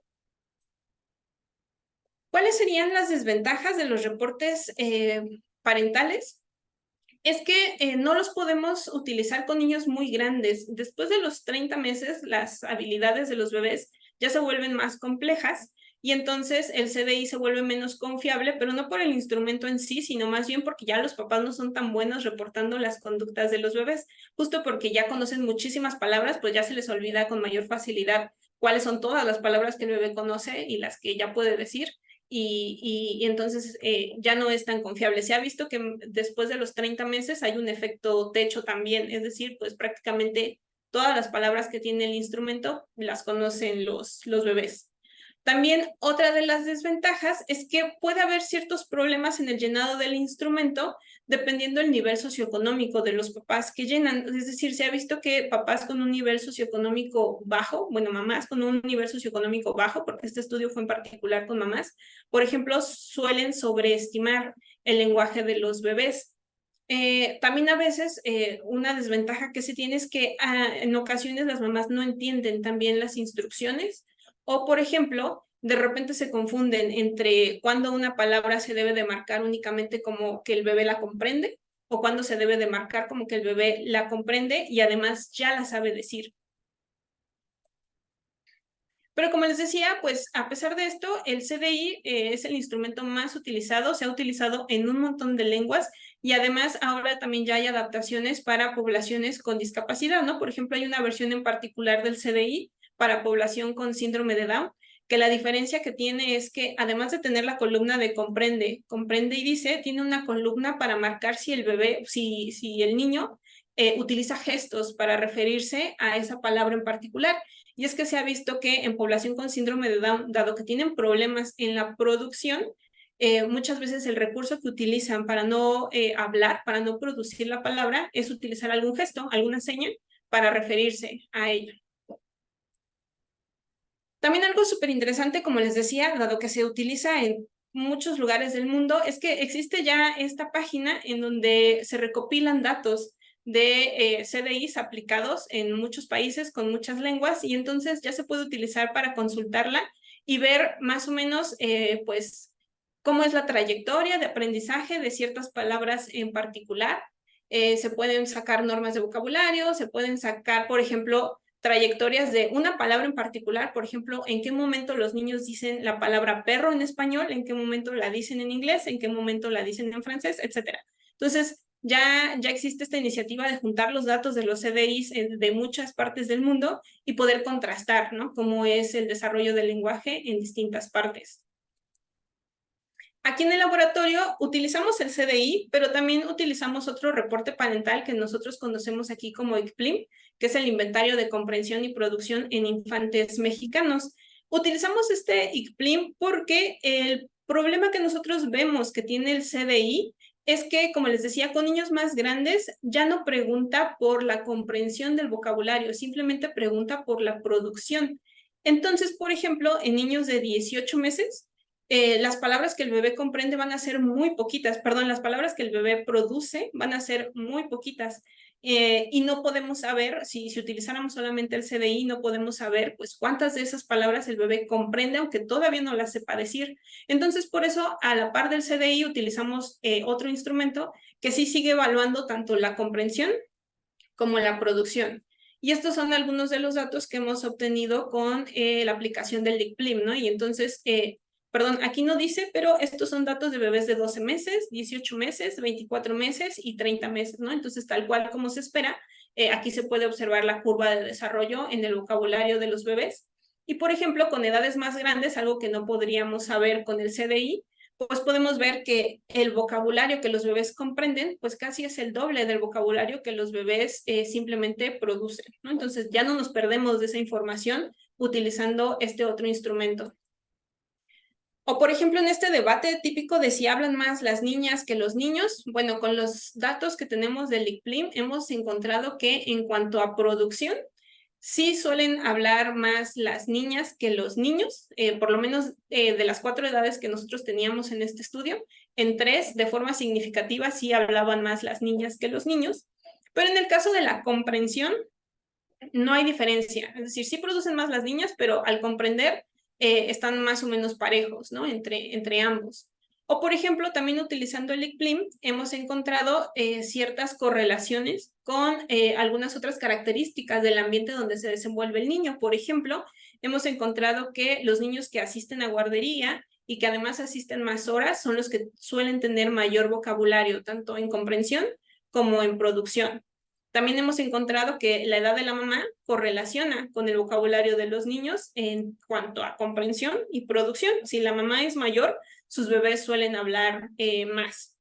B: ¿Cuáles serían las desventajas de los reportes parentales? Es que no los podemos utilizar con niños muy grandes. Después de los 30 meses, las habilidades de los bebés ya se vuelven más complejas y entonces el CDI se vuelve menos confiable, pero no por el instrumento en sí, sino más bien porque ya los papás no son tan buenos reportando las conductas de los bebés, justo porque ya conocen muchísimas palabras, pues ya se les olvida con mayor facilidad cuáles son todas las palabras que el bebé conoce y las que ya puede decir. Y entonces ya no es tan confiable. Se ha visto que después de los 30 meses hay un efecto techo también, es decir, pues prácticamente todas las palabras que tiene el instrumento las conocen los bebés. También otra de las desventajas es que puede haber ciertos problemas en el llenado del instrumento dependiendo del nivel socioeconómico de los papás que llenan. Es decir, se ha visto que papás con un nivel socioeconómico bajo, bueno, mamás con un nivel socioeconómico bajo, porque este estudio fue en particular con mamás, por ejemplo, suelen sobreestimar el lenguaje de los bebés. También a veces una desventaja que se tiene es que en ocasiones las mamás no entienden también las instrucciones o, por ejemplo, de repente se confunden entre cuándo una palabra se debe de marcar únicamente como que el bebé la comprende o cuándo se debe de marcar como que el bebé la comprende y además ya la sabe decir. Pero como les decía, pues a pesar de esto, el CDI es el instrumento más utilizado, se ha utilizado en un montón de lenguas y además ahora también ya hay adaptaciones para poblaciones con discapacidad, ¿no? Por ejemplo, hay una versión en particular del CDI para población con síndrome de Down, que la diferencia que tiene es que además de tener la columna de comprende y dice, tiene una columna para marcar si el bebé, si el niño utiliza gestos para referirse a esa palabra en particular. Y es que se ha visto que en población con síndrome de Down, dado que tienen problemas en la producción, muchas veces el recurso que utilizan para no hablar, para no producir la palabra, es utilizar algún gesto, alguna seña para referirse a ello. También algo súper interesante, como les decía, dado que se utiliza en muchos lugares del mundo, es que existe ya esta página en donde se recopilan datos de CDIs aplicados en muchos países con muchas lenguas, y entonces ya se puede utilizar para consultarla y ver más o menos pues cómo es la trayectoria de aprendizaje de ciertas palabras en particular. Se pueden sacar normas de vocabulario, se pueden sacar, por ejemplo, trayectorias de una palabra en particular, por ejemplo, en qué momento los niños dicen la palabra perro en español, en qué momento la dicen en inglés, en qué momento la dicen en francés, etc. Entonces, ya existe esta iniciativa de juntar los datos de los CDIs de muchas partes del mundo y poder contrastar, ¿no?, cómo es el desarrollo del lenguaje en distintas partes. Aquí en el laboratorio utilizamos el CDI, pero también utilizamos otro reporte parental que nosotros conocemos aquí como ICPLIM, que es el Inventario de Comprensión y Producción en Infantes Mexicanos. Utilizamos este ICPLIM porque el problema que nosotros vemos que tiene el CDI es que, como les decía, con niños más grandes ya no pregunta por la comprensión del vocabulario, simplemente pregunta por la producción. Entonces, por ejemplo, en niños de 18 meses, las palabras que el bebé comprende van a ser muy poquitas, perdón, las palabras que el bebé produce van a ser muy poquitas. Y no podemos saber, si utilizáramos solamente el CDI, no podemos saber pues cuántas de esas palabras el bebé comprende, aunque todavía no las sepa decir. Entonces, por eso, a la par del CDI, utilizamos otro instrumento que sí sigue evaluando tanto la comprensión como la producción. Y estos son algunos de los datos que hemos obtenido con la aplicación del ICPLIM, ¿no? Y entonces, perdón, aquí no dice, pero estos son datos de bebés de 12 meses, 18 meses, 24 meses y 30 meses, ¿no? Entonces, tal cual como se espera, aquí se puede observar la curva de desarrollo en el vocabulario de los bebés. Y, por ejemplo, con edades más grandes, algo que no podríamos saber con el CDI, pues podemos ver que el vocabulario que los bebés comprenden, pues casi es el doble del vocabulario que los bebés simplemente producen, ¿no? Entonces ya no nos perdemos de esa información utilizando este otro instrumento. O, por ejemplo, en este debate típico de si hablan más las niñas que los niños, bueno, con los datos que tenemos del ICPLIM hemos encontrado que en cuanto a producción, sí suelen hablar más las niñas que los niños, por lo menos de las 4 edades que nosotros teníamos en este estudio, en 3 de forma significativa sí hablaban más las niñas que los niños, pero en el caso de la comprensión no hay diferencia, es decir, sí producen más las niñas, pero al comprender están más o menos parejos, ¿no?, entre ambos. O, por ejemplo, también utilizando el ICPLIM, hemos encontrado ciertas correlaciones con algunas otras características del ambiente donde se desenvuelve el niño. Por ejemplo, hemos encontrado que los niños que asisten a guardería y que además asisten más horas son los que suelen tener mayor vocabulario, tanto en comprensión como en producción. También hemos encontrado que la edad de la mamá correlaciona con el vocabulario de los niños en cuanto a comprensión y producción. Si la mamá es mayor, sus bebés suelen hablar más.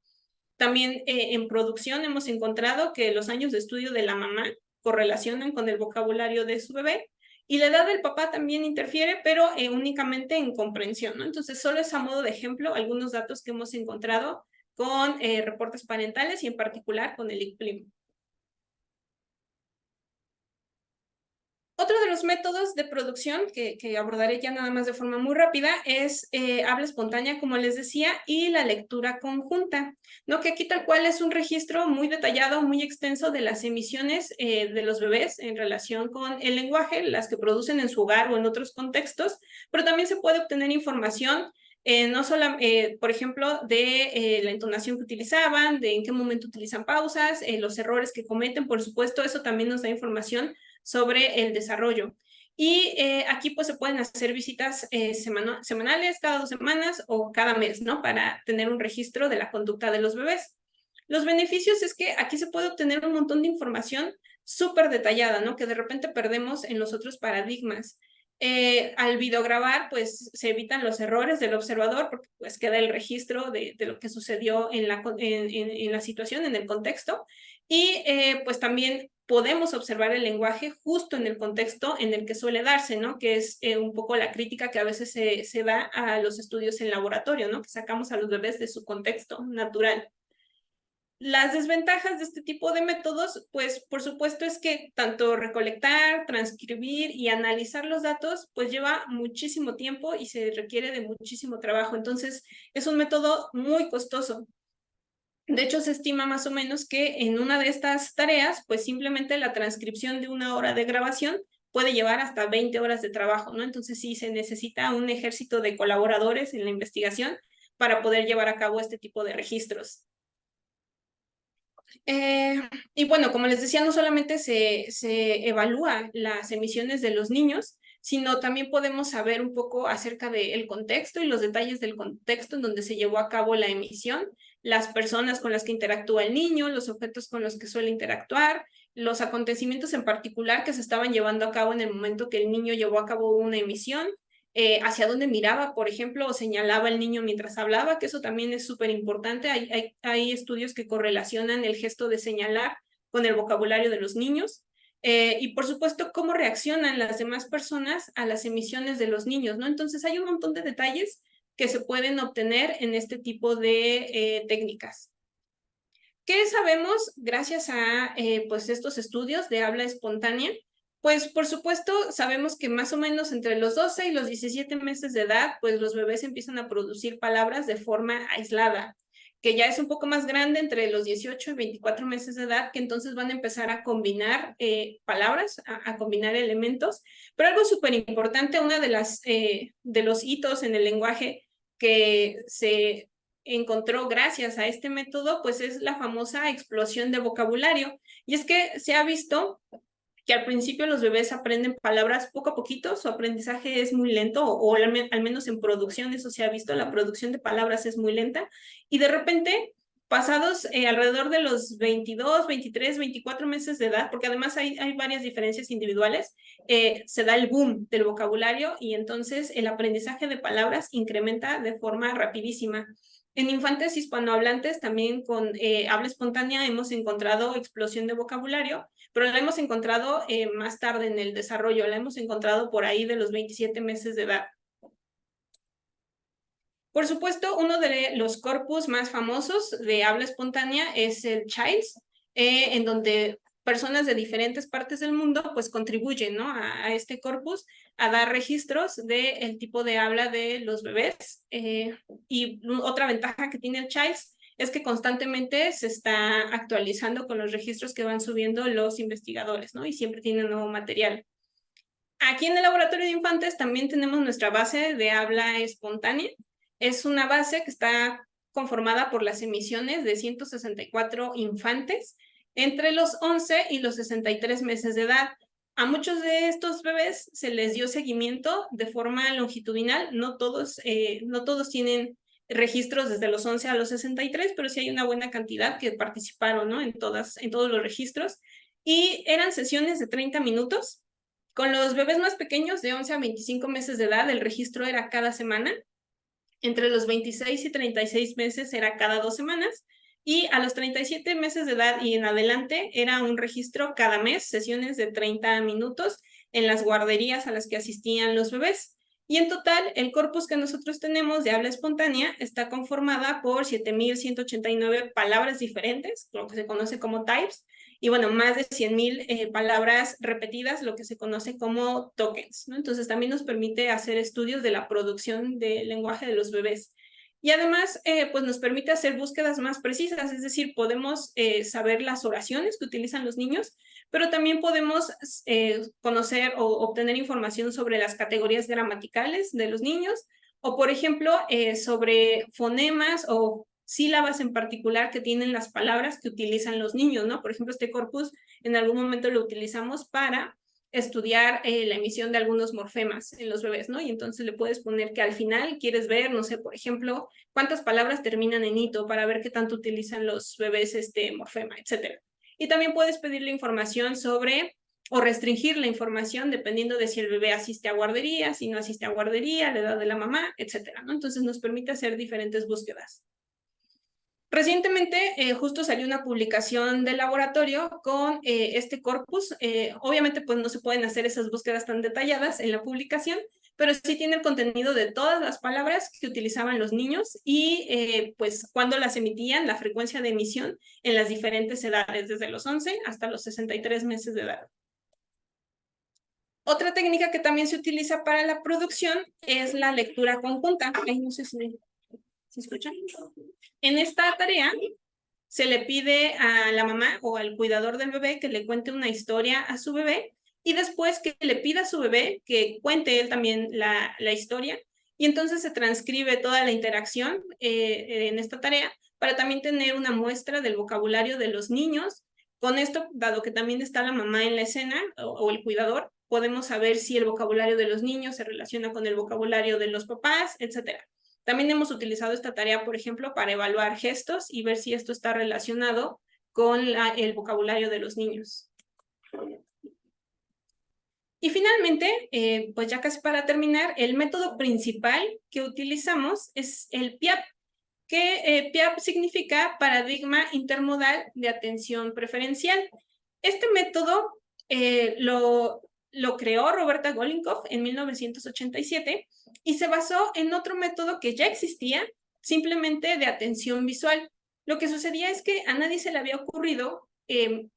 B: También en producción hemos encontrado que los años de estudio de la mamá correlacionan con el vocabulario de su bebé, y la edad del papá también interfiere, pero únicamente en comprensión, ¿no? Entonces, solo es a modo de ejemplo algunos datos que hemos encontrado con reportes parentales y en particular con el ICPLIM. Otro de los métodos de producción que abordaré ya nada más de forma muy rápida es habla espontánea, como les decía, y la lectura conjunta, ¿no? Que aquí tal cual es un registro muy detallado, muy extenso de las emisiones de los bebés en relación con el lenguaje, las que producen en su hogar o en otros contextos, pero también se puede obtener información no solo, por ejemplo, de la entonación que utilizaban, de en qué momento utilizan pausas, los errores que cometen, por supuesto, eso también nos da información sobre el desarrollo. Y aquí pues se pueden hacer visitas semanales, cada 2 semanas o cada mes, ¿no?, para tener un registro de la conducta de los bebés. Los beneficios es que aquí se puede obtener un montón de información súper detallada, ¿no?, que de repente perdemos en los otros paradigmas. Al videograbar, pues se evitan los errores del observador porque pues queda el registro de lo que sucedió en la situación, en el contexto. Y pues también podemos observar el lenguaje justo en el contexto en el que suele darse, ¿no? Que es un poco la crítica que a veces se da a los estudios en laboratorio, ¿no? Que sacamos a los bebés de su contexto natural. Las desventajas de este tipo de métodos, pues por supuesto es que tanto recolectar, transcribir y analizar los datos, pues lleva muchísimo tiempo y se requiere de muchísimo trabajo. Entonces, es un método muy costoso. De hecho, se estima más o menos que en una de estas tareas, pues simplemente la transcripción de 1 hora de grabación puede llevar hasta 20 horas de trabajo, ¿no? Entonces, sí se necesita un ejército de colaboradores en la investigación para poder llevar a cabo este tipo de registros. Y bueno, como les decía, no solamente se evalúa las emisiones de los niños, sino también podemos saber un poco acerca del contexto y los detalles del contexto en donde se llevó a cabo la emisión, las personas con las que interactúa el niño, los objetos con los que suele interactuar, los acontecimientos en particular que se estaban llevando a cabo en el momento que el niño llevó a cabo una emisión, hacia dónde miraba, por ejemplo, o señalaba el niño mientras hablaba, que eso también es súper importante. Hay estudios que correlacionan el gesto de señalar con el vocabulario de los niños. Y por supuesto, cómo reaccionan las demás personas a las emisiones de los niños, ¿no? Entonces hay un montón de detalles que se pueden obtener en este tipo de técnicas. ¿Qué sabemos gracias a pues estos estudios de habla espontánea? Pues por supuesto sabemos que más o menos entre los 12 y los 17 meses de edad, pues los bebés empiezan a producir palabras de forma aislada, que ya es un poco más grande entre los 18 y 24 meses de edad, que entonces van a empezar a combinar palabras, a combinar elementos. Pero algo súper importante, una de los hitos en el lenguaje que se encontró gracias a este método, pues es la famosa explosión de vocabulario. Y es que se ha visto que al principio los bebés aprenden palabras poco a poquito, su aprendizaje es muy lento, o al menos en producción eso se ha visto, la producción de palabras es muy lenta, y de repente, pasados alrededor de los 22, 23, 24 meses de edad, porque además hay varias diferencias individuales, se da el boom del vocabulario y entonces el aprendizaje de palabras incrementa de forma rapidísima. En infantes hispanohablantes, también con habla espontánea, hemos encontrado explosión de vocabulario, pero la hemos encontrado más tarde en el desarrollo, la hemos encontrado por ahí de los 27 meses de edad. Por supuesto, uno de los corpus más famosos de habla espontánea es el CHILDS, en donde personas de diferentes partes del mundo pues contribuyen, ¿no? a este corpus, a dar registros del tipo de habla de los bebés. Y otra ventaja que tiene el CHILDS es que constantemente se está actualizando con los registros que van subiendo los investigadores, ¿no? Y siempre tiene nuevo material. Aquí en el laboratorio de infantes también tenemos nuestra base de habla espontánea. Es una base que está conformada por las emisiones de 164 infantes entre los 11 y los 63 meses de edad. A muchos de estos bebés se les dio seguimiento de forma longitudinal. No todos tienen registros desde los 11 a los 63, pero sí hay una buena cantidad que participaron, ¿no? en todos los registros. Y eran sesiones de 30 minutos. Con los bebés más pequeños, de 11 a 25 meses de edad, el registro era cada semana. Entre los 26 y 36 meses era cada 2 semanas. Y a los 37 meses de edad y en adelante era un registro cada mes, sesiones de 30 minutos en las guarderías a las que asistían los bebés. Y en total, el corpus que nosotros tenemos de habla espontánea está conformada por 7,189 palabras diferentes, lo que se conoce como types, y bueno, más de 100,000 palabras repetidas, lo que se conoce como tokens, ¿no? Entonces también nos permite hacer estudios de la producción del lenguaje de los bebés. Y además, pues nos permite hacer búsquedas más precisas, es decir, podemos saber las oraciones que utilizan los niños, pero también podemos conocer o obtener información sobre las categorías gramaticales de los niños, o por ejemplo, sobre fonemas o sílabas en particular que tienen las palabras que utilizan los niños, ¿no? Por ejemplo, este corpus en algún momento lo utilizamos para estudiar la emisión de algunos morfemas en los bebés, ¿no? Y entonces le puedes poner que al final quieres ver, no sé, por ejemplo, cuántas palabras terminan en hito para ver qué tanto utilizan los bebés este morfema, etcétera. Y también puedes pedirle información sobre o restringir la información dependiendo de si el bebé asiste a guardería, si no asiste a guardería, la edad de la mamá, etcétera, ¿no? Entonces nos permite hacer diferentes búsquedas. Recientemente justo salió una publicación del laboratorio con este corpus. Obviamente pues no se pueden hacer esas búsquedas tan detalladas en la publicación, pero sí tiene el contenido de todas las palabras que utilizaban los niños y pues cuándo las emitían, la frecuencia de emisión en las diferentes edades, desde los 11 hasta los 63 meses de edad. Otra técnica que también se utiliza para la producción es la lectura conjunta. Ay, no sé si escuchan. En esta tarea se le pide a la mamá o al cuidador del bebé que le cuente una historia a su bebé y después que le pida a su bebé que cuente él también la historia y entonces se transcribe toda la interacción en esta tarea para también tener una muestra del vocabulario de los niños. Con esto, dado que también está la mamá en la escena o el cuidador, podemos saber si el vocabulario de los niños se relaciona con el vocabulario de los papás, etcétera. También hemos utilizado esta tarea, por ejemplo, para evaluar gestos y ver si esto está relacionado con el vocabulario de los niños. Y finalmente, pues ya casi para terminar, el método principal que utilizamos es el PIAP, que PIAP significa Paradigma Intermodal de Atención Preferencial. Este método lo creó Roberta Golinkoff en 1987 y se basó en otro método que ya existía, simplemente de atención visual. Lo que sucedía es que a nadie se le había ocurrido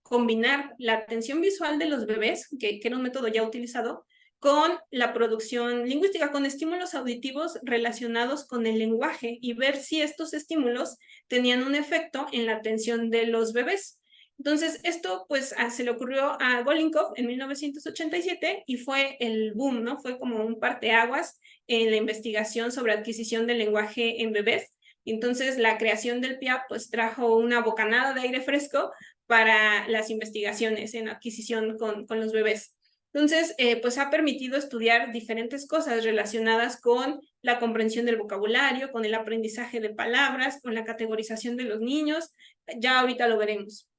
B: combinar la atención visual de los bebés, que era un método ya utilizado, con la producción lingüística, con estímulos auditivos relacionados con el lenguaje y ver si estos estímulos tenían un efecto en la atención de los bebés. Entonces, esto pues se le ocurrió a Golinkoff en 1987 y fue el boom, ¿no? Fue como un parteaguas en la investigación sobre adquisición del lenguaje en bebés. Entonces, la creación del PIAP pues trajo una bocanada de aire fresco para las investigaciones en adquisición con los bebés. Entonces, pues ha permitido estudiar diferentes cosas relacionadas con la comprensión del vocabulario, con el aprendizaje de palabras, con la categorización de los niños. Ya ahorita lo veremos.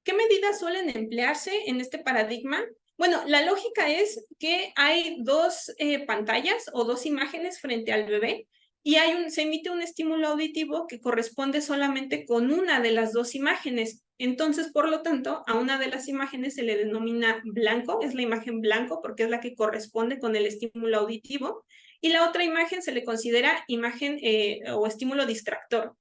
B: ¿Qué medidas suelen emplearse en este paradigma? Bueno, la lógica es que hay dos pantallas o dos imágenes frente al bebé y se emite un estímulo auditivo que corresponde solamente con una de las dos imágenes. Entonces, por lo tanto, a una de las imágenes se le denomina blanco, es la imagen blanco porque es la que corresponde con el estímulo auditivo, y la otra imagen se le considera imagen o estímulo distractor.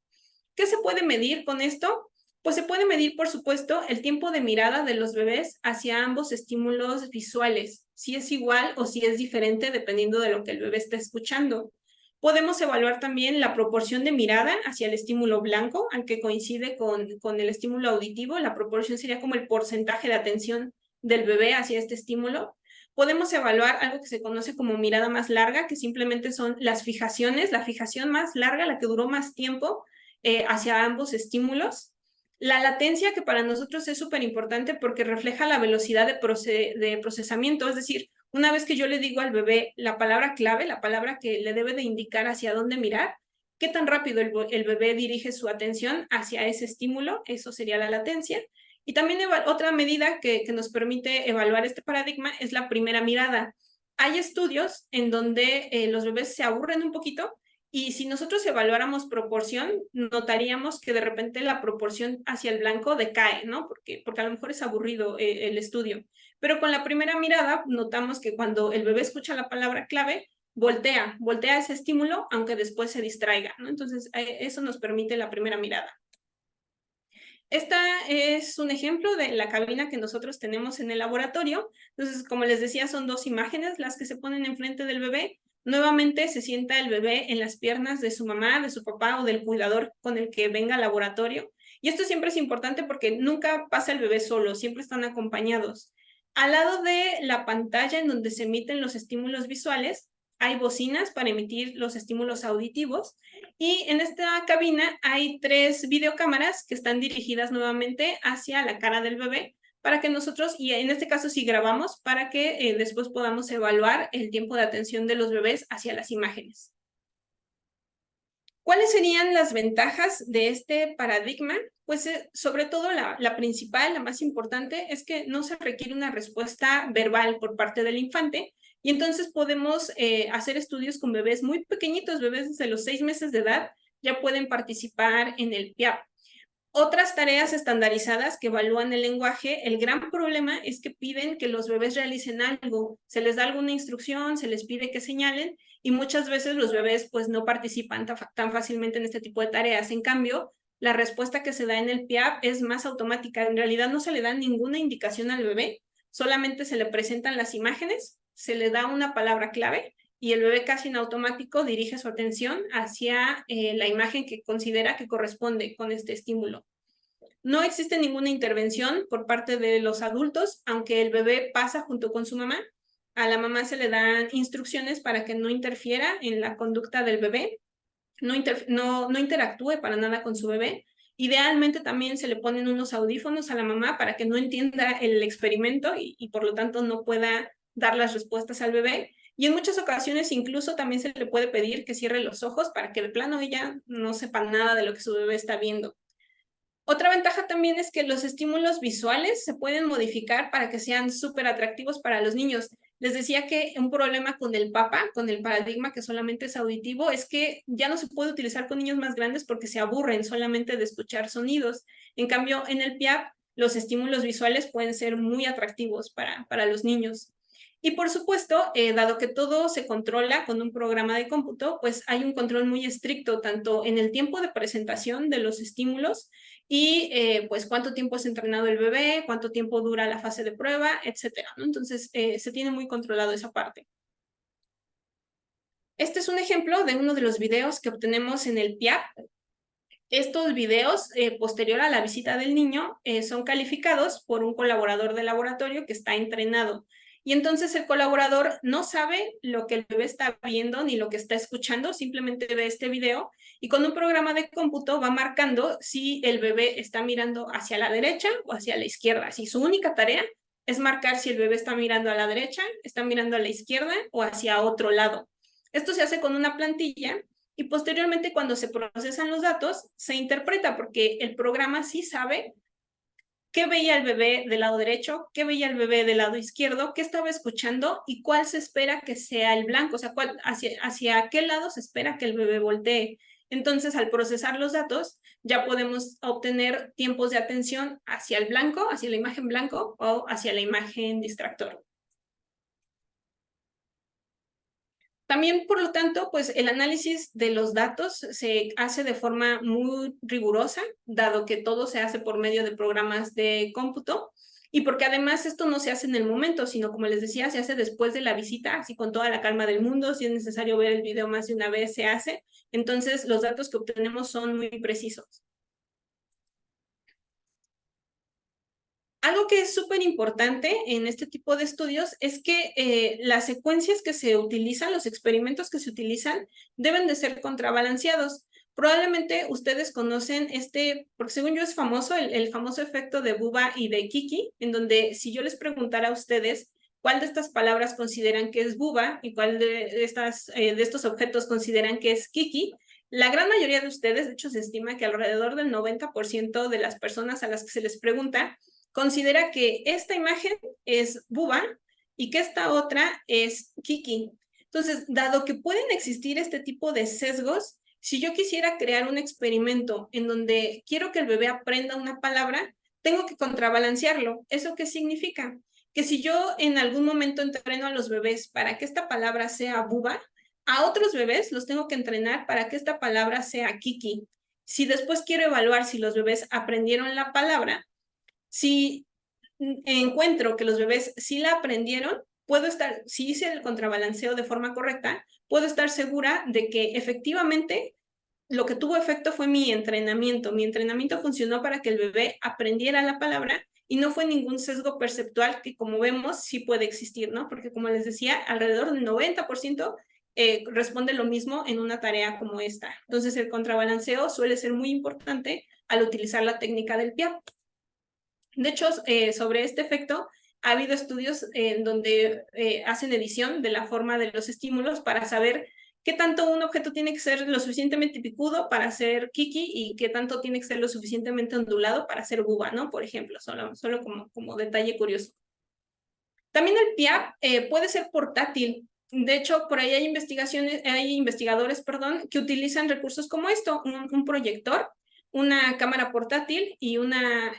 B: ¿Qué se puede medir con esto? Pues se puede medir, por supuesto, el tiempo de mirada de los bebés hacia ambos estímulos visuales, si es igual o si es diferente dependiendo de lo que el bebé está escuchando. Podemos evaluar también la proporción de mirada hacia el estímulo blanco, aunque coincide con el estímulo auditivo. La proporción sería como el porcentaje de atención del bebé hacia este estímulo. Podemos evaluar algo que se conoce como mirada más larga, que simplemente son las fijaciones, la fijación más larga, la que duró más tiempo hacia ambos estímulos. La latencia, que para nosotros es súper importante porque refleja la velocidad de procesamiento, es decir, una vez que yo le digo al bebé la palabra clave, la palabra que le debe de indicar hacia dónde mirar, qué tan rápido el bebé dirige su atención hacia ese estímulo, eso sería la latencia. Y también otra medida que nos permite evaluar este paradigma es la primera mirada. Hay estudios en donde los bebés se aburren un poquito y si nosotros evaluáramos proporción, notaríamos que de repente la proporción hacia el blanco decae, ¿no? Porque a lo mejor es aburrido el estudio. Pero con la primera mirada notamos que cuando el bebé escucha la palabra clave, voltea ese estímulo, aunque después se distraiga, ¿no? Entonces, eso nos permite la primera mirada. Esta es un ejemplo de la cabina que nosotros tenemos en el laboratorio. Entonces, como les decía, son dos imágenes las que se ponen enfrente del bebé. Nuevamente se sienta el bebé en las piernas de su mamá, de su papá o del cuidador con el que venga al laboratorio. Y esto siempre es importante porque nunca pasa el bebé solo, siempre están acompañados. Al lado de la pantalla en donde se emiten los estímulos visuales, hay bocinas para emitir los estímulos auditivos y en esta cabina hay 3 videocámaras que están dirigidas nuevamente hacia la cara del bebé para que nosotros, y en este caso sí grabamos, para que después podamos evaluar el tiempo de atención de los bebés hacia las imágenes. ¿Cuáles serían las ventajas de este paradigma? Pues sobre todo la principal, la más importante, es que no se requiere una respuesta verbal por parte del infante, y entonces podemos hacer estudios con bebés muy pequeñitos, bebés desde los 6 meses de edad, ya pueden participar en el PIAP. Otras tareas estandarizadas que evalúan el lenguaje, el gran problema es que piden que los bebés realicen algo, se les da alguna instrucción, se les pide que señalen, y muchas veces los bebés pues no participan tan fácilmente en este tipo de tareas. En cambio, la respuesta que se da en el PIAP es más automática. En realidad no se le da ninguna indicación al bebé, solamente se le presentan las imágenes, se le da una palabra clave y el bebé casi en automático dirige su atención hacia la imagen que considera que corresponde con este estímulo. No existe ninguna intervención por parte de los adultos, aunque el bebé pasa junto con su mamá. A la mamá se le dan instrucciones para que no interfiera en la conducta del bebé, no interactúe para nada con su bebé. Idealmente también se le ponen unos audífonos a la mamá para que no entienda el experimento y por lo tanto no pueda dar las respuestas al bebé. Y en muchas ocasiones incluso también se le puede pedir que cierre los ojos para que de plano ella no sepa nada de lo que su bebé está viendo. Otra ventaja también es que los estímulos visuales se pueden modificar para que sean súper atractivos para los niños. Les decía que un problema con el PAPA, con el paradigma que solamente es auditivo, es que ya no se puede utilizar con niños más grandes porque se aburren solamente de escuchar sonidos. En cambio, en el PIAP, los estímulos visuales pueden ser muy atractivos para los niños. Y por supuesto, dado que todo se controla con un programa de cómputo, pues hay un control muy estricto tanto en el tiempo de presentación de los estímulos y pues cuánto tiempo es entrenado el bebé, cuánto tiempo dura la fase de prueba, etcétera, ¿no? Entonces, se tiene muy controlado esa parte. Este es un ejemplo de uno de los videos que obtenemos en el PIAP. Estos videos, posterior a la visita del niño, son calificados por un colaborador de laboratorio que está entrenado. Y entonces el colaborador no sabe lo que el bebé está viendo ni lo que está escuchando, simplemente ve este video y con un programa de cómputo va marcando si el bebé está mirando hacia la derecha o hacia la izquierda. Si su única tarea es marcar si el bebé está mirando a la derecha, está mirando a la izquierda o hacia otro lado. Esto se hace con una plantilla y posteriormente cuando se procesan los datos se interpreta porque el programa sí sabe qué veía el bebé del lado derecho, qué veía el bebé del lado izquierdo, qué estaba escuchando y cuál se espera que sea el blanco, o sea, hacia qué lado se espera que el bebé voltee. Entonces, al procesar los datos, ya podemos obtener tiempos de atención hacia el blanco, hacia la imagen blanco o hacia la imagen distractor. También, por lo tanto, pues el análisis de los datos se hace de forma muy rigurosa, dado que todo se hace por medio de programas de cómputo, y porque además esto no se hace en el momento, sino como les decía, se hace después de la visita, así con toda la calma del mundo, si es necesario ver el video más de una vez, se hace. Entonces, los datos que obtenemos son muy precisos. Algo que es súper importante en este tipo de estudios es que las secuencias que se utilizan, los experimentos que se utilizan, deben de ser contrabalanceados. Probablemente ustedes conocen porque según yo es famoso, el famoso efecto de Buba y de Kiki, en donde si yo les preguntara a ustedes cuál de estas palabras consideran que es Buba y cuál de estos objetos consideran que es Kiki, la gran mayoría de ustedes, de hecho se estima que alrededor del 90% de las personas a las que se les pregunta considera que esta imagen es Buba y que esta otra es Kiki. Entonces, dado que pueden existir este tipo de sesgos, si yo quisiera crear un experimento en donde quiero que el bebé aprenda una palabra, tengo que contrabalancearlo. ¿Eso qué significa? Que si yo en algún momento entreno a los bebés para que esta palabra sea Buba, a otros bebés los tengo que entrenar para que esta palabra sea Kiki. Si después quiero evaluar si los bebés aprendieron la palabra, si encuentro que los bebés sí la aprendieron, si hice el contrabalanceo de forma correcta, puedo estar segura de que efectivamente lo que tuvo efecto fue mi entrenamiento. Mi entrenamiento funcionó para que el bebé aprendiera la palabra y no fue ningún sesgo perceptual que, como vemos, sí puede existir, ¿no? Porque, como les decía, alrededor del 90% responde lo mismo en una tarea como esta. Entonces, el contrabalanceo suele ser muy importante al utilizar la técnica del PIAP. De hecho, sobre este efecto, ha habido estudios en donde hacen edición de la forma de los estímulos para saber qué tanto un objeto tiene que ser lo suficientemente picudo para ser kiki y qué tanto tiene que ser lo suficientemente ondulado para ser buba, ¿no? Por ejemplo, solo como detalle curioso. También el PIAP puede ser portátil. De hecho, por ahí hay investigadores, perdón, que utilizan recursos como esto, un proyector, una cámara portátil y una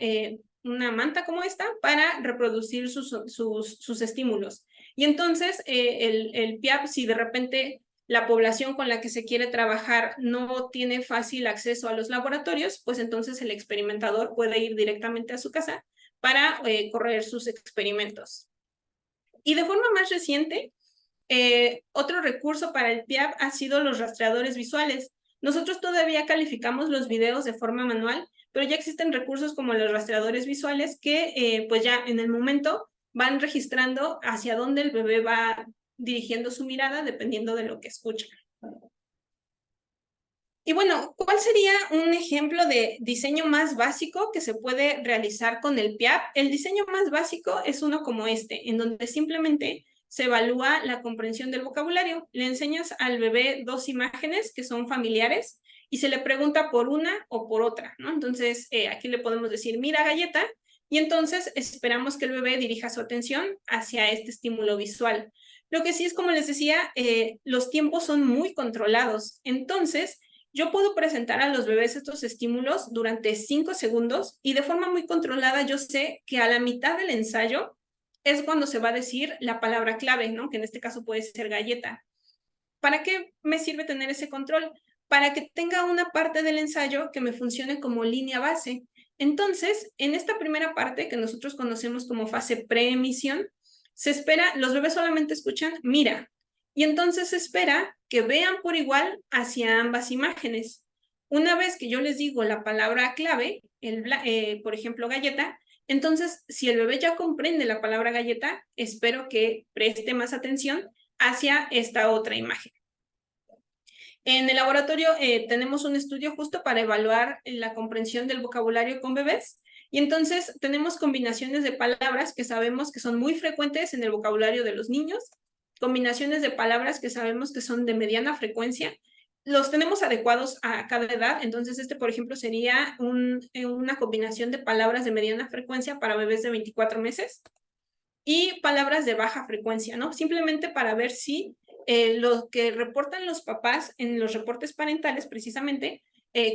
B: manta como esta para reproducir sus estímulos. Y entonces el PIAP, si de repente la población con la que se quiere trabajar no tiene fácil acceso a los laboratorios, pues entonces el experimentador puede ir directamente a su casa para correr sus experimentos. Y de forma más reciente, otro recurso para el PIAP ha sido los rastreadores visuales. Nosotros todavía calificamos los videos de forma manual, pero ya existen recursos como los rastreadores visuales que pues ya en el momento van registrando hacia dónde el bebé va dirigiendo su mirada dependiendo de lo que escucha. Y bueno, ¿cuál sería un ejemplo de diseño más básico que se puede realizar con el PIAP? El diseño más básico es uno como este, en donde simplemente se evalúa la comprensión del vocabulario. Le enseñas al bebé dos imágenes que son familiares y se le pregunta por una o por otra, ¿no? Entonces, aquí le podemos decir, mira galleta, y entonces esperamos que el bebé dirija su atención hacia este estímulo visual. Lo que sí es, como les decía, los tiempos son muy controlados. Entonces, yo puedo presentar a los bebés estos estímulos durante 5 segundos y de forma muy controlada yo sé que a la mitad del ensayo es cuando se va a decir la palabra clave, ¿no? Que en este caso puede ser galleta. ¿Para qué me sirve tener ese control? Para que tenga una parte del ensayo que me funcione como línea base. Entonces, en esta primera parte que nosotros conocemos como fase preemisión, se espera, los bebés solamente escuchan mira, y entonces se espera que vean por igual hacia ambas imágenes. Una vez que yo les digo la palabra clave, por ejemplo, galleta, entonces si el bebé ya comprende la palabra galleta, espero que preste más atención hacia esta otra imagen. En el laboratorio tenemos un estudio justo para evaluar la comprensión del vocabulario con bebés. Y entonces tenemos combinaciones de palabras que sabemos que son muy frecuentes en el vocabulario de los niños, combinaciones de palabras que sabemos que son de mediana frecuencia. Los tenemos adecuados a cada edad, entonces por ejemplo, sería una combinación de palabras de mediana frecuencia para bebés de 24 meses y palabras de baja frecuencia, ¿no? Simplemente para ver si lo que reportan los papás en los reportes parentales precisamente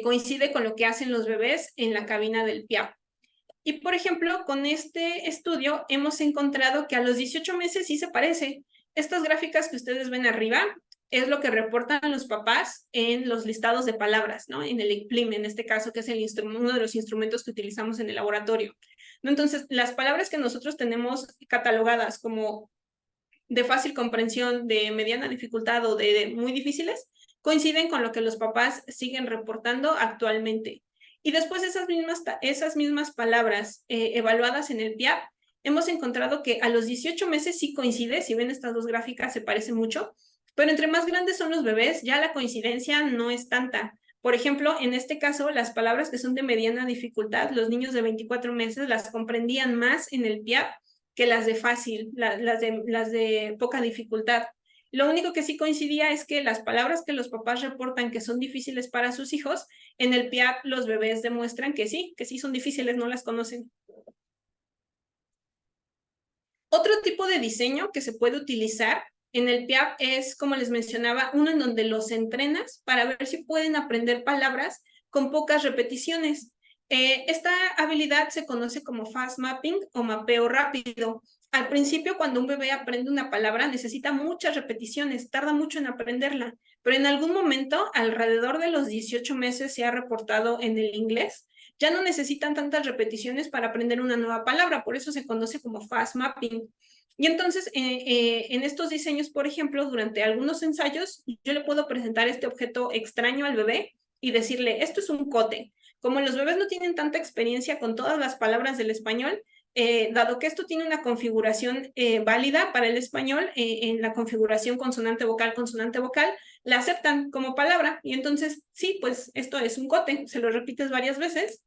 B: coincide con lo que hacen los bebés en la cabina del PIAP. Y por ejemplo, con este estudio hemos encontrado que a los 18 meses sí se parece. Estas gráficas que ustedes ven arriba es lo que reportan los papás en los listados de palabras, ¿no? En el ICPLIM, en este caso, que es uno de los instrumentos que utilizamos en el laboratorio. ¿No? Entonces, las palabras que nosotros tenemos catalogadas como de fácil comprensión, de mediana dificultad o de muy difíciles, coinciden con lo que los papás siguen reportando actualmente. Y después esas mismas palabras evaluadas en el PIAP, hemos encontrado que a los 18 meses sí coincide, si ven estas dos gráficas se parecen mucho, pero entre más grandes son los bebés, ya la coincidencia no es tanta. Por ejemplo, en este caso, las palabras que son de mediana dificultad, los niños de 24 meses las comprendían más en el PIAP que las de fácil, las de poca dificultad. Lo único que sí coincidía es que las palabras que los papás reportan que son difíciles para sus hijos, en el PIAP los bebés demuestran que sí son difíciles, no las conocen. Otro tipo de diseño que se puede utilizar en el PIAP es, como les mencionaba, uno en donde los entrenas para ver si pueden aprender palabras con pocas repeticiones. Esta habilidad se conoce como fast mapping o mapeo rápido. Al principio, cuando un bebé aprende una palabra, necesita muchas repeticiones, tarda mucho en aprenderla, pero en algún momento, alrededor de los 18 meses, se ha reportado en el inglés, ya no necesitan tantas repeticiones para aprender una nueva palabra, por eso se conoce como fast mapping. Y entonces, en estos diseños, por ejemplo, durante algunos ensayos, yo le puedo presentar este objeto extraño al bebé y decirle, esto es un cote. Como los bebés no tienen tanta experiencia con todas las palabras del español, dado que esto tiene una configuración válida para el español, en la configuración consonante-vocal, la aceptan como palabra. Y entonces, sí, pues esto es un cote, se lo repites varias veces.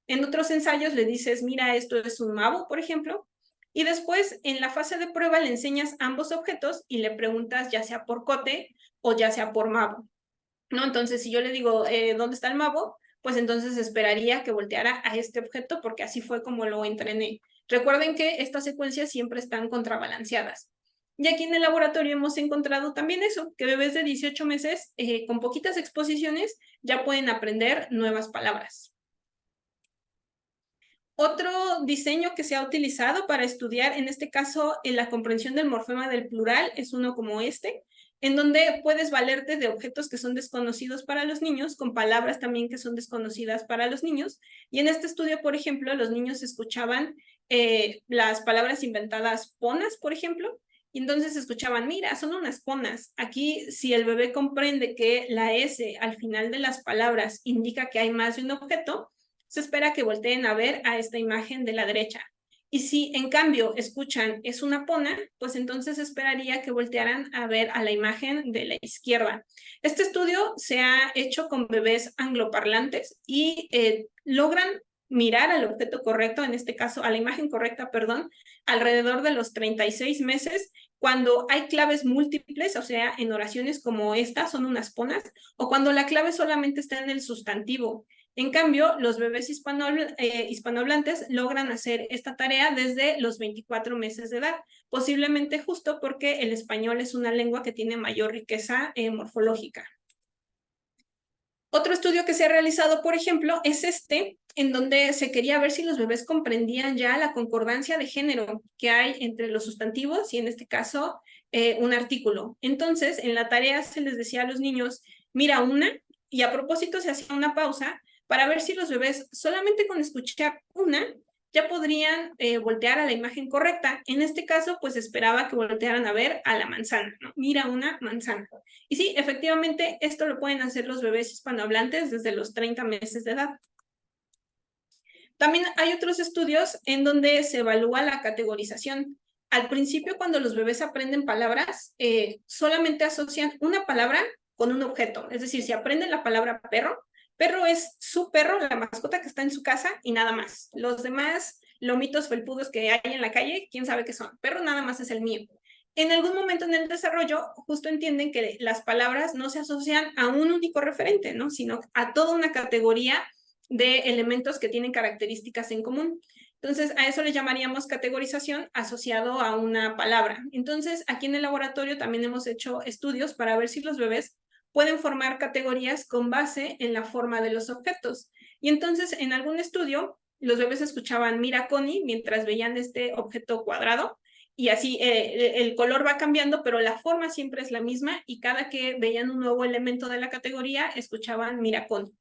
B: En otros ensayos le dices, mira, esto es un mavo, por ejemplo. Y después, en la fase de prueba, le enseñas ambos objetos y le preguntas, ya sea por cote o ya sea por Mabo, ¿no? Entonces, si yo le digo, ¿dónde está el Mabo? Pues entonces esperaría que volteara a este objeto porque así fue como lo entrené. Recuerden que estas secuencias siempre están contrabalanceadas. Y aquí en el laboratorio hemos encontrado también eso, que bebés de 18 meses con poquitas exposiciones ya pueden aprender nuevas palabras. Otro diseño que se ha utilizado para estudiar, en este caso, en la comprensión del morfema del plural, es uno como este, en donde puedes valerte de objetos que son desconocidos para los niños, con palabras también que son desconocidas para los niños. Y en este estudio, por ejemplo, los niños escuchaban las palabras inventadas ponas, por ejemplo, y entonces escuchaban, mira, son unas ponas. Aquí, si el bebé comprende que la S al final de las palabras indica que hay más de un objeto, se espera que volteen a ver a esta imagen de la derecha. Y si en cambio escuchan es una pona, pues entonces esperaría que voltearan a ver a la imagen de la izquierda. Este estudio se ha hecho con bebés angloparlantes y logran mirar al objeto correcto, en este caso a la imagen correcta, perdón, alrededor de los 36 meses, cuando hay claves múltiples, o sea, en oraciones como esta son unas ponas, o cuando la clave solamente está en el sustantivo. En cambio, los bebés hispanohablantes logran hacer esta tarea desde los 24 meses de edad, posiblemente justo porque el español es una lengua que tiene mayor riqueza morfológica. Otro estudio que se ha realizado, por ejemplo, es este, en donde se quería ver si los bebés comprendían ya la concordancia de género que hay entre los sustantivos y en este caso un artículo. Entonces, en la tarea se les decía a los niños, mira una, y a propósito se hacía una pausa para ver si los bebés solamente con escuchar una ya podrían voltear a la imagen correcta. En este caso, pues esperaba que voltearan a ver a la manzana, ¿no? Mira una manzana. Y sí, efectivamente, esto lo pueden hacer los bebés hispanohablantes desde los 30 meses de edad. También hay otros estudios en donde se evalúa la categorización. Al principio, cuando los bebés aprenden palabras, solamente asocian una palabra con un objeto. Es decir, si aprenden la palabra perro, perro es su perro, la mascota que está en su casa y nada más. Los demás lomitos felpudos que hay en la calle, quién sabe qué son. Perro nada más es el mío. En algún momento en el desarrollo, justo entienden que las palabras no se asocian a un único referente, ¿no? Sino a toda una categoría de elementos que tienen características en común. Entonces, a eso le llamaríamos categorización asociado a una palabra. Entonces, aquí en el laboratorio también hemos hecho estudios para ver si los bebés pueden formar categorías con base en la forma de los objetos. Y entonces, en algún estudio, los bebés escuchaban mira Connie mientras veían este objeto cuadrado, y así el color va cambiando, pero la forma siempre es la misma, y cada que veían un nuevo elemento de la categoría, escuchaban mira Connie.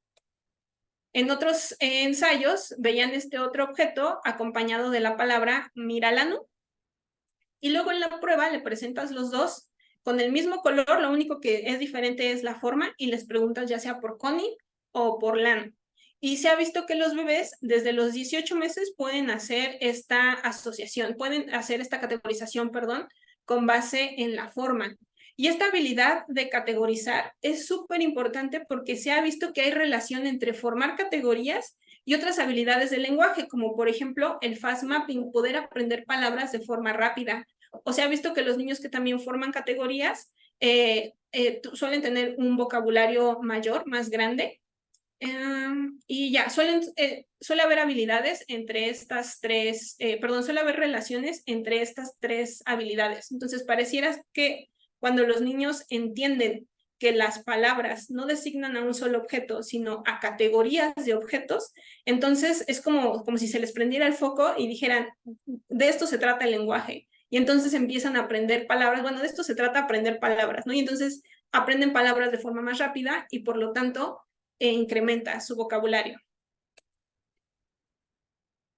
B: En otros ensayos veían este otro objeto acompañado de la palabra Miralano, y luego en la prueba le presentas los dos con el mismo color, lo único que es diferente es la forma, y les preguntas ya sea por Connie o por Lano. Y se ha visto que los bebés desde los 18 meses pueden hacer esta asociación, pueden hacer esta categorización, perdón, con base en la forma. Y esta habilidad de categorizar es súper importante porque se ha visto que hay relación entre formar categorías y otras habilidades del lenguaje, como por ejemplo el fast mapping, poder aprender palabras de forma rápida. O se ha visto que los niños que también forman categorías suelen tener un vocabulario mayor, más grande, y ya, suele haber habilidades entre estas tres, suele haber relaciones entre estas tres habilidades. Entonces, pareciera que cuando los niños entienden que las palabras no designan a un solo objeto, sino a categorías de objetos, entonces es como si se les prendiera el foco y dijeran, de esto se trata el lenguaje. Y entonces empiezan a aprender palabras, bueno, de esto se trata aprender palabras, ¿no? Y entonces aprenden palabras de forma más rápida y por lo tanto incrementa su vocabulario.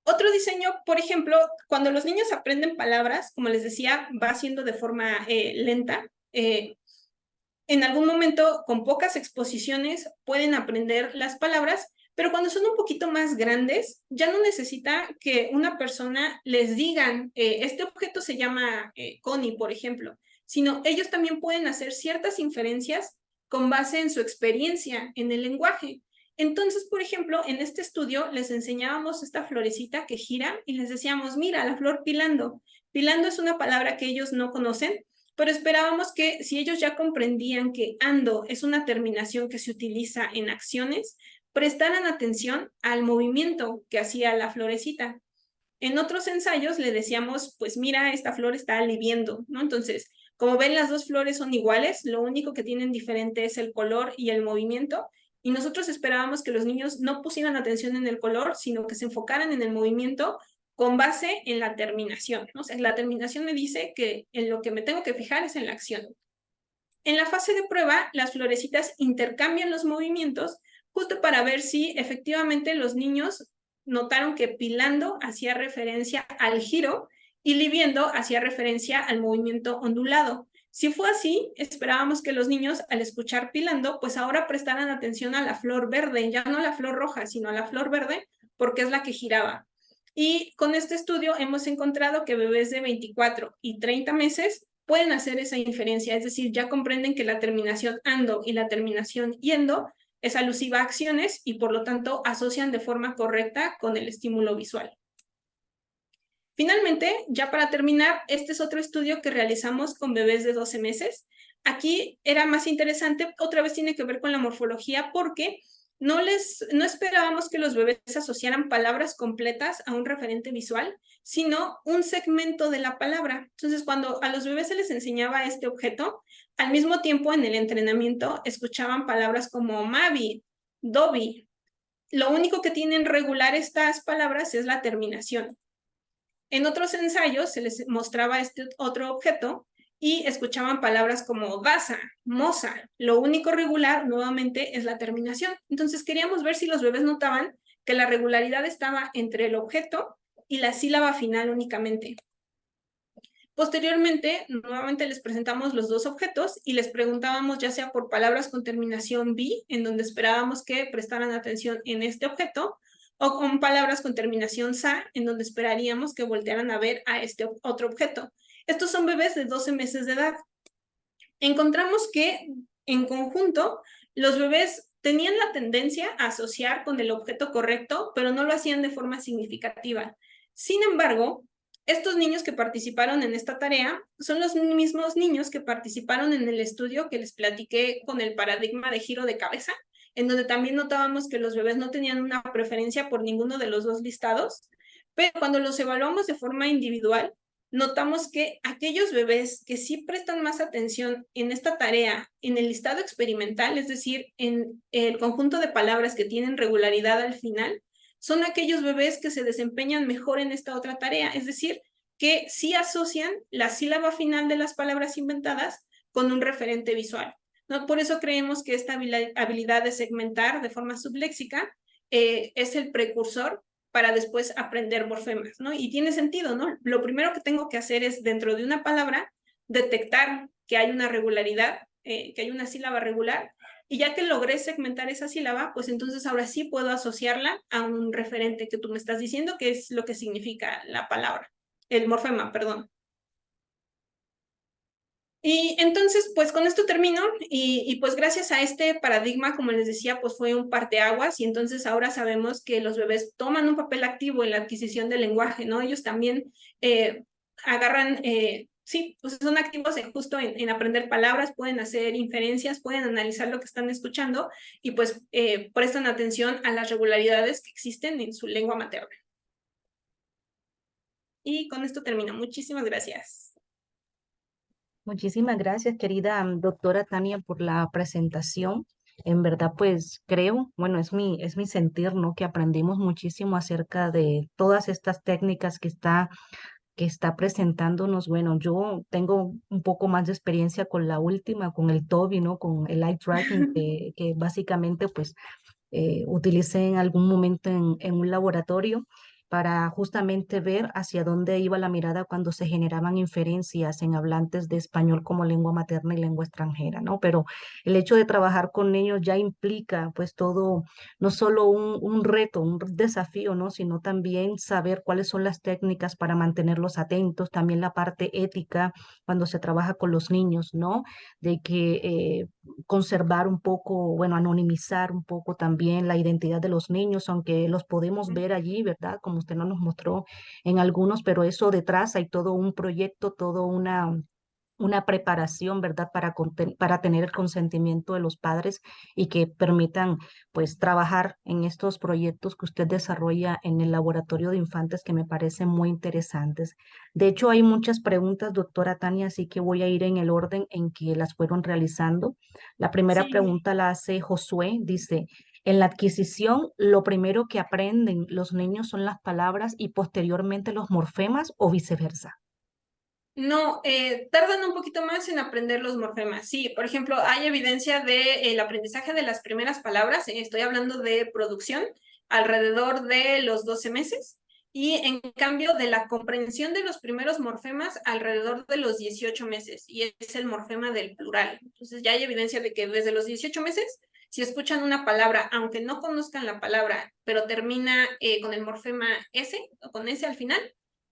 B: Otro diseño, por ejemplo, cuando los niños aprenden palabras, como les decía, va siendo de forma lenta. En algún momento, con pocas exposiciones, pueden aprender las palabras, pero cuando son un poquito más grandes, ya no necesita que una persona les digan, este objeto se llama Connie, por ejemplo, sino ellos también pueden hacer ciertas inferencias con base en su experiencia en el lenguaje. Entonces, por ejemplo, en este estudio les enseñábamos esta florecita que gira y les decíamos, mira, la flor pilando. Pilando es una palabra que ellos no conocen, pero esperábamos que si ellos ya comprendían que ando es una terminación que se utiliza en acciones, prestaran atención al movimiento que hacía la florecita. En otros ensayos le decíamos, pues mira, esta flor está aliviando, ¿no? Entonces, como ven, las dos flores son iguales, lo único que tienen diferente es el color y el movimiento, y nosotros esperábamos que los niños no pusieran atención en el color, sino que se enfocaran en el movimiento con base en la terminación, ¿no? O sea, la terminación me dice que en lo que me tengo que fijar es en la acción. En la fase de prueba, las florecitas intercambian los movimientos justo para ver si efectivamente los niños notaron que pilando hacía referencia al giro y liviendo hacía referencia al movimiento ondulado. Si fue así, esperábamos que los niños, al escuchar pilando, pues ahora prestaran atención a la flor verde, ya no a la flor roja, sino a la flor verde, porque es la que giraba. Y con este estudio hemos encontrado que bebés de 24 y 30 meses pueden hacer esa inferencia, es decir, ya comprenden que la terminación ando y la terminación yendo es alusiva a acciones y por lo tanto asocian de forma correcta con el estímulo visual. Finalmente, ya para terminar, este es otro estudio que realizamos con bebés de 12 meses. Aquí era más interesante, otra vez tiene que ver con la morfología porque no esperábamos que los bebés asociaran palabras completas a un referente visual, sino un segmento de la palabra. Entonces, cuando a los bebés se les enseñaba este objeto, al mismo tiempo en el entrenamiento escuchaban palabras como Mavi, Dobby. Lo único que tienen regular estas palabras es la terminación. En otros ensayos se les mostraba este otro objeto y escuchaban palabras como Daza, Moza. Lo único regular nuevamente es la terminación. Entonces queríamos ver si los bebés notaban que la regularidad estaba entre el objeto y la sílaba final únicamente. Posteriormente, nuevamente les presentamos los dos objetos y les preguntábamos ya sea por palabras con terminación bi, en donde esperábamos que prestaran atención en este objeto, o con palabras con terminación sa, en donde esperaríamos que voltearan a ver a este otro objeto. Estos son bebés de 12 meses de edad. Encontramos que, en conjunto, los bebés tenían la tendencia a asociar con el objeto correcto, pero no lo hacían de forma significativa. Sin embargo, estos niños que participaron en esta tarea son los mismos niños que participaron en el estudio que les platiqué con el paradigma de giro de cabeza, en donde también notábamos que los bebés no tenían una preferencia por ninguno de los dos listados, pero cuando los evaluamos de forma individual, notamos que aquellos bebés que sí prestan más atención en esta tarea, en el listado experimental, es decir, en el conjunto de palabras que tienen regularidad al final, son aquellos bebés que se desempeñan mejor en esta otra tarea, es decir, que sí asocian la sílaba final de las palabras inventadas con un referente visual, ¿no? Por eso creemos que esta habilidad de segmentar de forma subléxica es el precursor para después aprender morfemas, ¿no? Y tiene sentido, ¿no? Lo primero que tengo que hacer es, dentro de una palabra, detectar que hay una regularidad, que hay una sílaba regular, y ya que logré segmentar esa sílaba, pues entonces ahora sí puedo asociarla a un referente que tú me estás diciendo, que es lo que significa la palabra, el morfema, perdón. Y entonces, pues con esto termino y pues gracias a este paradigma, como les decía, pues fue un parteaguas y entonces ahora sabemos que los bebés toman un papel activo en la adquisición del lenguaje, ¿no? Ellos también agarran, sí, pues son activos justo en aprender palabras, pueden hacer inferencias, pueden analizar lo que están escuchando y pues prestan atención a las regularidades que existen en su lengua materna. Y con esto termino. Muchísimas gracias.
A: Muchísimas gracias, querida doctora Tania, por la presentación. En verdad, pues creo, bueno, es mi sentir, ¿no? Que aprendimos muchísimo acerca de todas estas técnicas que está presentándonos. Bueno, yo tengo un poco más de experiencia con la última, con el Toby, ¿no? Con el eye tracking, que básicamente, pues, utilicé en algún momento en un laboratorio para justamente ver hacia dónde iba la mirada cuando se generaban inferencias en hablantes de español como lengua materna y lengua extranjera, ¿no? Pero el hecho de trabajar con niños ya implica pues todo, no solo un reto, un desafío, ¿no? Sino también saber cuáles son las técnicas para mantenerlos atentos, también la parte ética cuando se trabaja con los niños, ¿no? De que conservar un poco, bueno, anonimizar un poco también la identidad de los niños, aunque los podemos ver allí, ¿verdad? Como usted no nos mostró en algunos, pero eso detrás hay todo un proyecto, todo una preparación, ¿verdad? Para tener el consentimiento de los padres y que permitan, pues, trabajar en estos proyectos que usted desarrolla en el laboratorio de infantes que me parecen muy interesantes. De hecho, hay muchas preguntas, doctora Tania, así que voy a ir en el orden en que las fueron realizando. La primera
B: Sí.
A: pregunta la hace Josué, dice, en la adquisición, lo primero que aprenden los niños son las palabras y posteriormente los morfemas o viceversa.
B: No, tardan un poquito más en aprender los morfemas. Sí, por ejemplo, hay evidencia del aprendizaje de las primeras palabras, estoy hablando de producción, alrededor de los 12 meses, y en cambio de la comprensión de los primeros morfemas alrededor de los 18 meses, y es el morfema del plural. Entonces ya hay evidencia de que desde los 18 meses, si escuchan una palabra, aunque no conozcan la palabra, pero termina con el morfema S o con S al final,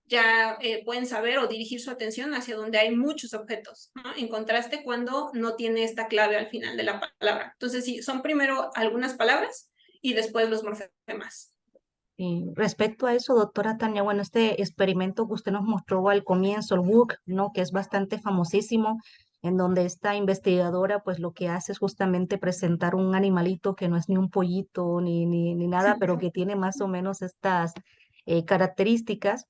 B: ya pueden saber o dirigir su atención hacia donde hay muchos objetos, ¿no? En contraste cuando no tiene esta clave al final de la palabra. Entonces, sí, son primero algunas palabras y después los morfemas.
A: Y respecto a eso, doctora Tania, bueno, este experimento que usted nos mostró al comienzo, el WOOC, ¿no? Que es bastante famosísimo, en donde esta investigadora, pues lo que hace es justamente presentar un animalito que no es ni un pollito ni nada, pero que tiene más o menos estas características.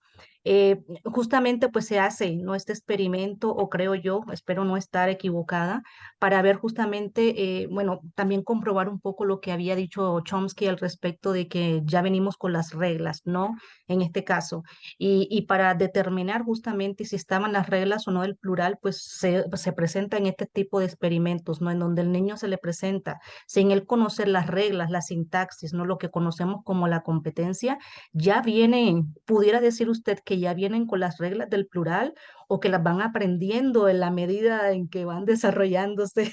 A: Justamente pues se hace, ¿no? Este experimento, o creo yo, espero no estar equivocada, para ver justamente, bueno, también comprobar un poco lo que había dicho Chomsky al respecto de que ya venimos con las reglas, ¿no? En este caso. Y para determinar justamente si estaban las reglas o no del plural, pues se presenta en este tipo de experimentos, ¿no? En donde el niño se le presenta sin él conocer las reglas, la sintaxis, ¿no? Lo que conocemos como la competencia, ya vienen, pudiera decir usted que ya vienen con las reglas del plural o que las van aprendiendo en la medida en que van desarrollándose.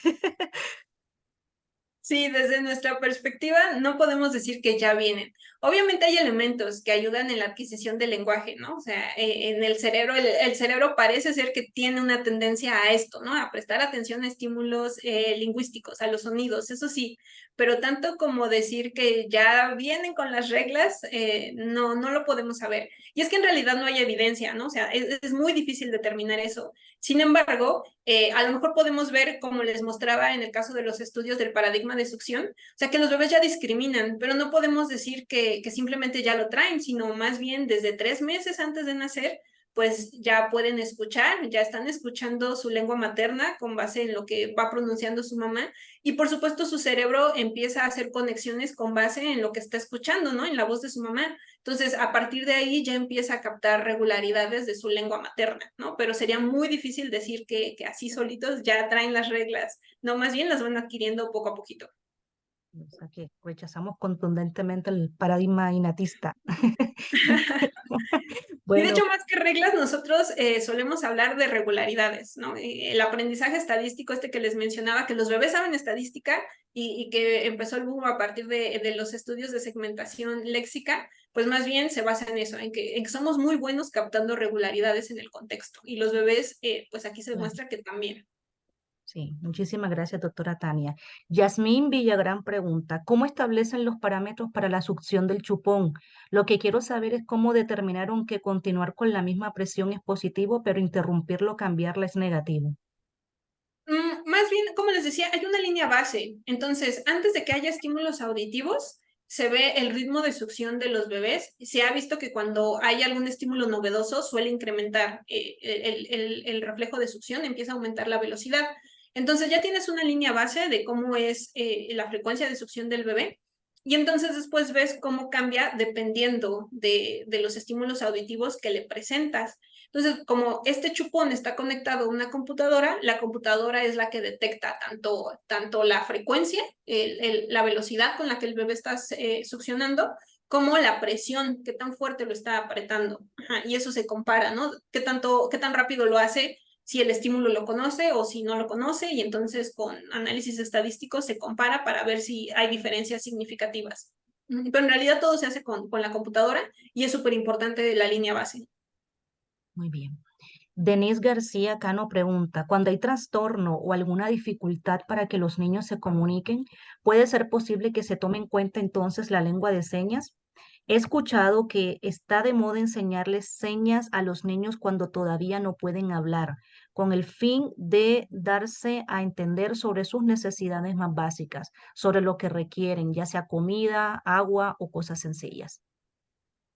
B: Sí, desde nuestra perspectiva no podemos decir que ya vienen. Obviamente hay elementos que ayudan en la adquisición del lenguaje, ¿no? O sea, en el cerebro, el cerebro parece ser que tiene una tendencia a esto, ¿no? A prestar atención a estímulos lingüísticos, a los sonidos, eso sí, pero tanto como decir que ya vienen con las reglas, no, no lo podemos saber. Y es que en realidad no hay evidencia, ¿no? O sea, es muy difícil determinar eso. Sin embargo, a lo mejor podemos ver, como les mostraba en el caso de los estudios del paradigma de succión, o sea, que los bebés ya discriminan, pero no podemos decir que simplemente ya lo traen, sino más bien desde 3 meses antes de nacer, pues ya pueden escuchar, ya están escuchando su lengua materna con base en lo que va pronunciando su mamá, y por supuesto su cerebro empieza a hacer conexiones con base en lo que está escuchando, ¿no? En la voz de su mamá. Entonces, a partir de ahí ya empieza a captar regularidades de su lengua materna, ¿no? Pero sería muy difícil decir que así solitos ya traen las reglas, no, más bien las van adquiriendo poco a poquito.
A: O sea que rechazamos contundentemente el paradigma innatista.
B: Y de
A: Bueno,
B: hecho, más que reglas, nosotros solemos hablar de regularidades, ¿no? El aprendizaje estadístico, este que les mencionaba, que los bebés saben estadística y que empezó el boom a partir de los estudios de segmentación léxica, pues más bien se basa en eso, en que somos muy buenos captando regularidades en el contexto. Y los bebés, pues aquí se
A: claro.
B: demuestra que también.
A: Sí, muchísimas gracias, doctora Tania. Yasmín Villagrán pregunta, ¿cómo establecen los parámetros para la succión del chupón? Lo que quiero saber es cómo determinaron que continuar con la misma presión es positivo, pero interrumpirlo, cambiarla es negativo.
B: Más bien, como les decía, hay una línea base. Entonces, antes de que haya estímulos auditivos, se ve el ritmo de succión de los bebés. Se ha visto que cuando hay algún estímulo novedoso suele incrementar el reflejo de succión, empieza a aumentar la velocidad. Entonces ya tienes una línea base de cómo es la frecuencia de succión del bebé. Y entonces después ves cómo cambia dependiendo de los estímulos auditivos que le presentas. Entonces, como este chupón está conectado a una computadora, la computadora es la que detecta tanto la frecuencia, la velocidad con la que el bebé está succionando, como la presión, qué tan fuerte lo está apretando. Ajá, y eso se compara, ¿no? Qué tan rápido lo hace, si el estímulo lo conoce o si no lo conoce, y entonces con análisis estadísticos se compara para ver si hay diferencias significativas. Pero en realidad todo se hace con la computadora y es súper importante la línea base.
A: Muy bien. Denise García Cano pregunta, cuando hay trastorno o alguna dificultad para que los niños se comuniquen, ¿puede ser posible que se tome en cuenta entonces la lengua de señas? He escuchado que está de moda enseñarles señas a los niños cuando todavía no pueden hablar, con el fin de darse a entender sobre sus necesidades más básicas, sobre lo que requieren, ya sea comida, agua o cosas sencillas.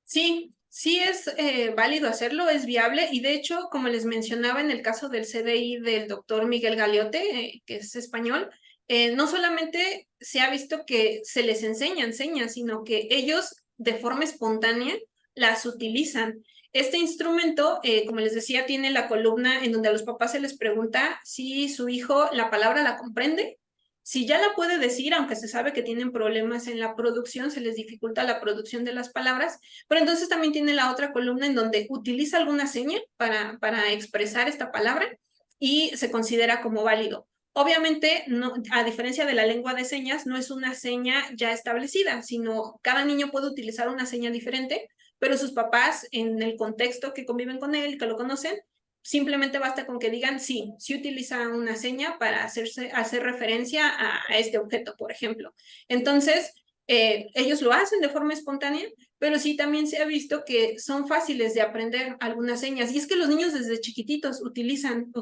B: Sí, sí es válido hacerlo, es viable y de hecho, como les mencionaba en el caso del CDI del doctor Miguel Galeote, que es español, no solamente se ha visto que se les enseñan señas, sino que ellos de forma espontánea las utilizan. Este instrumento, como les decía, tiene la columna en donde a los papás se les pregunta si su hijo la palabra la comprende. Si ya la puede decir, aunque se sabe que tienen problemas en la producción, se les dificulta la producción de las palabras, pero entonces también tiene la otra columna en donde utiliza alguna seña para expresar esta palabra y se considera como válido. Obviamente, no, a diferencia de la lengua de señas, no es una seña ya establecida, sino cada niño puede utilizar una seña diferente, pero sus papás, en el contexto que conviven con él, que lo conocen, simplemente basta con que digan sí, sí utiliza una seña para hacer referencia a este objeto, por ejemplo. Entonces, ellos lo hacen de forma espontánea, pero sí también se ha visto que son fáciles de aprender algunas señas. Y es que los niños desde chiquititos utilizan